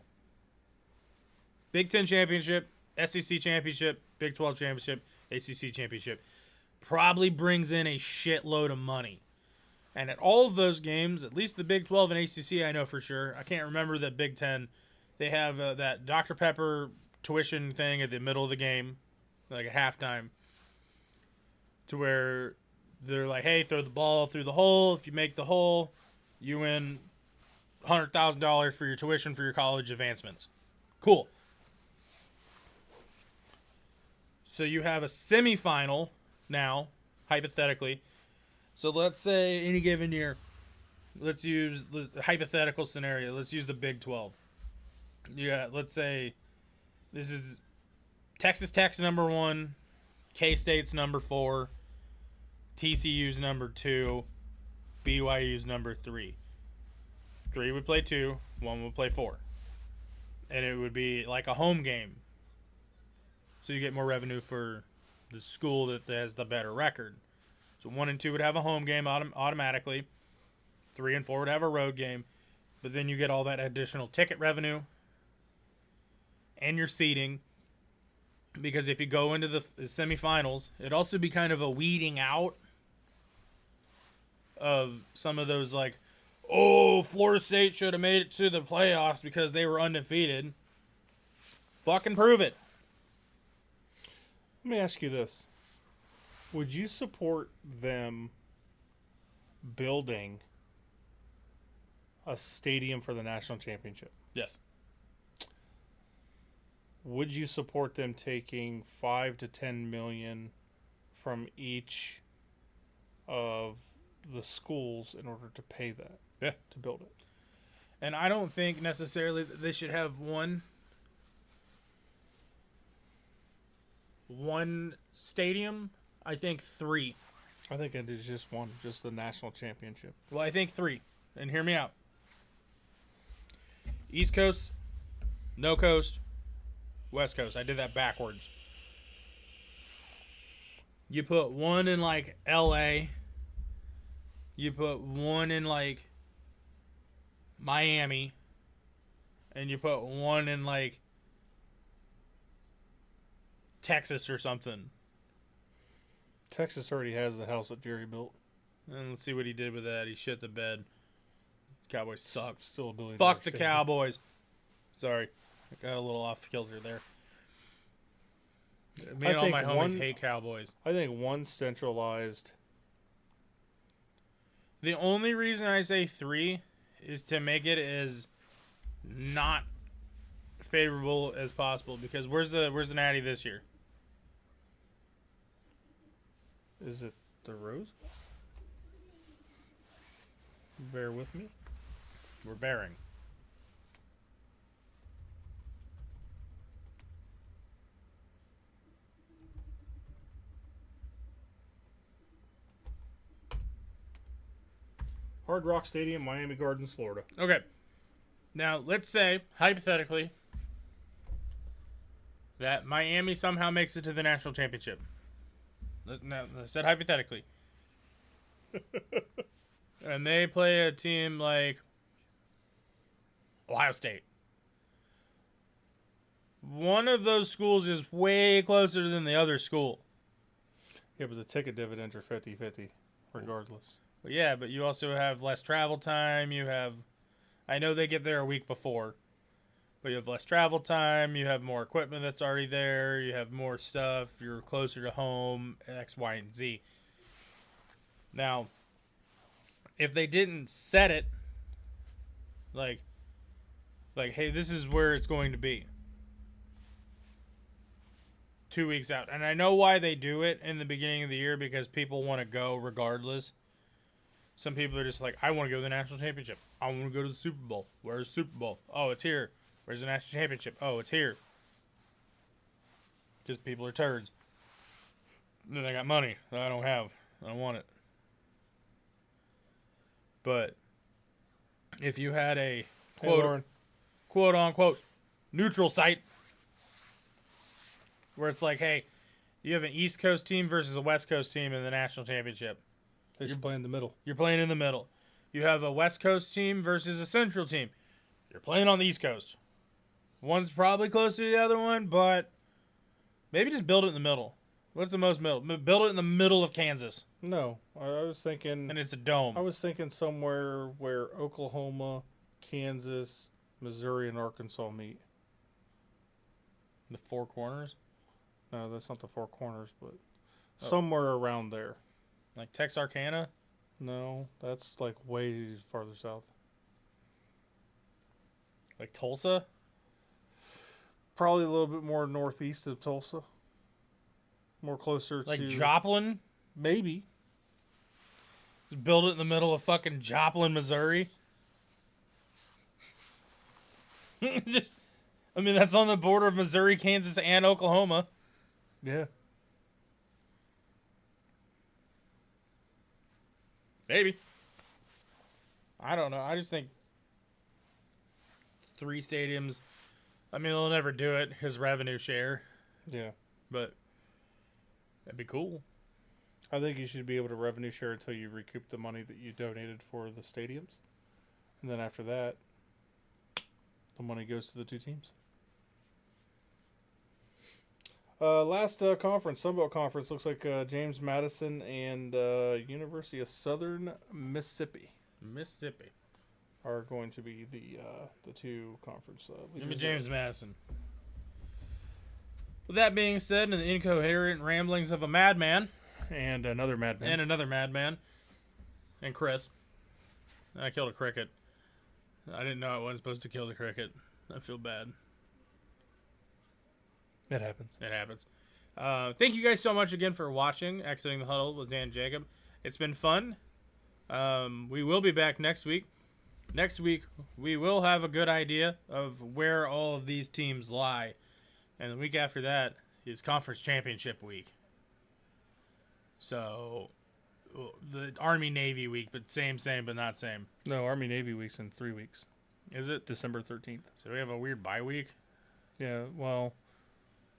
Big 10 championship, SEC championship, Big 12 championship, ACC championship. Probably brings in a shitload of money. And at all of those games, at least the Big 12 and ACC, I know for sure. I can't remember the Big 10. They have that Dr. Pepper tuition thing at the middle of the game, like at halftime, to where they're like, hey, throw the ball through the hole. If you make the hole, you win $100,000 for your tuition for your college advancements. Cool. So you have a semifinal now, hypothetically. So let's say any given year, let's use the hypothetical scenario. Let's use the Big 12. Yeah, let's say this is Texas Tech's number 1, K-State's number 4, TCU's number 2, BYU's number 3. 3 would play 2, 1 would play 4. And it would be like a home game. So you get more revenue for the school that has the better record. So 1 and 2 would have a home game automatically. 3 and 4 would have a road game. But then you get all that additional ticket revenue and your seating, because if you go into the semifinals, it'd also be kind of a weeding out of some of those, like, oh, Florida State should have made it to the playoffs because they were undefeated. Fucking prove it. Let me ask you this. Would you support them building a stadium for the national championship? Yes. Would you support them taking 5 to 10 million from each of the schools in order to pay that? Yeah. To build it. And I don't think necessarily that they should have one stadium. I think 3. I think it is just one, just the national championship. Well, I think 3. And hear me out. East Coast, no coast, West Coast. I did that backwards. You put one in like LA. You put one in like Miami. And you put one in like Texas or something. Texas already has the house that Jerry built. And let's see what he did with that. He shit the bed. Cowboys suck. Still a billion. Fuck the Cowboys. Sorry. I got a little off kilter there. Me and all my homies hate Cowboys. I think one centralized. The only reason I say 3 is to make it as not favorable as possible. Because where's the Natty this year? Is it the Rose? Bear with me. We're bearing. Hard Rock Stadium, Miami Gardens, Florida. Okay. Now, let's say, hypothetically, that Miami somehow makes it to the national championship. Now, I said hypothetically. And they play a team like Ohio State. One of those schools is way closer than the other school. Yeah, but the ticket dividends are 50-50, regardless. Well, yeah, but you also have less travel time. You have, I know they get there a week before, but you have less travel time. You have more equipment that's already there. You have more stuff. You're closer to home, X, Y, and Z. Now, if they didn't set it, like, hey, this is where it's going to be 2 weeks out. And I know why they do it in the beginning of the year, because people want to go regardless. Some people are just like, I want to go to the national championship. I want to go to the Super Bowl. Where's the Super Bowl? Oh, it's here. Where's the national championship? Oh, it's here. Just people are turds. And then I got money that I don't have. I don't want it. But if you had a quote unquote neutral site where it's like, hey, you have an East Coast team versus a West Coast team in the national championship. They should play in the middle. You're playing in the middle. You have a West Coast team versus a Central team. You're playing on the East Coast. One's probably close to the other one, but maybe just build it in the middle. What's the most middle? Build it in the middle of Kansas. No, I was thinking. And it's a dome. I was thinking somewhere where Oklahoma, Kansas, Missouri, and Arkansas meet. The Four Corners? No, that's not the Four Corners, but somewhere around there. Like Texarkana? No, that's like way farther south. Like Tulsa? Probably a little bit more northeast of Tulsa. More closer like to... Joplin? Maybe. Just build it in the middle of fucking Joplin, Missouri. Just, I mean, that's on the border of Missouri, Kansas, and Oklahoma. Yeah. Maybe. I don't know. I just think 3 stadiums. I mean, they'll never do it because revenue share. Yeah. But that'd be cool. I think you should be able to revenue share until you recoup the money that you donated for the stadiums. And then after that, the money goes to the 2 teams. Last conference, Sunbelt Conference, looks like James Madison and University of Southern Mississippi Mississippi. are going to be the 2 conference leaders. Give me James Madison. With that being said, and the incoherent ramblings of a madman And another madman. and another madman, and Chris, I killed a cricket. I didn't know I wasn't supposed to kill the cricket. I feel bad. It happens. It happens. Thank you guys so much again for watching Exiting the Huddle with Dan and Jacob. It's been fun. We will be back next week. Next week, we will have a good idea of where all of these teams lie. And the week after that is Conference Championship week. So, the Army-Navy week, but same, but not same. No, Army Navy week's in 3 weeks. Is it? December 13th. So we have a weird bye week? Yeah, well,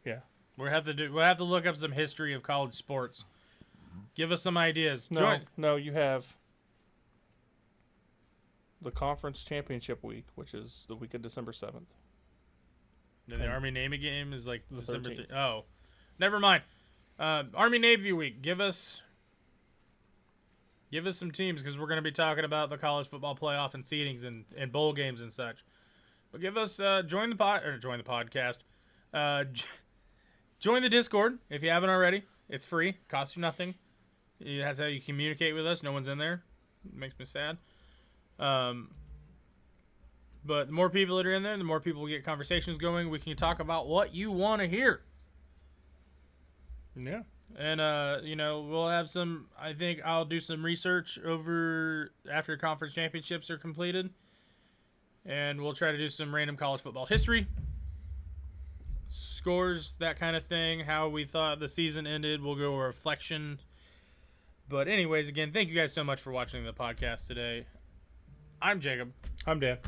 yeah. We'll have to look up some history of college sports. Give us some ideas. No, you have the Conference Championship week, which is the week of December 7th. Then the Army Navy game is like December 13th. Oh, never mind. Army Navy week. Give us some teams because we're going to be talking about the college football playoff and seedings and bowl games and such. But give us join the podcast. Join the Discord if you haven't already. It's free. Costs you nothing. That's how you communicate with us. No one's in there. It makes me sad. But the more people that are in there, the more people get conversations going. We can talk about what you want to hear. Yeah. And, we'll have some, I think I'll do some research over after conference championships are completed. And we'll try to do some random college football history. Scores, that kind of thing. How we thought the season ended. We'll go a reflection. But anyways, again, thank you guys so much for watching the podcast today. I'm Jacob. I'm Dan.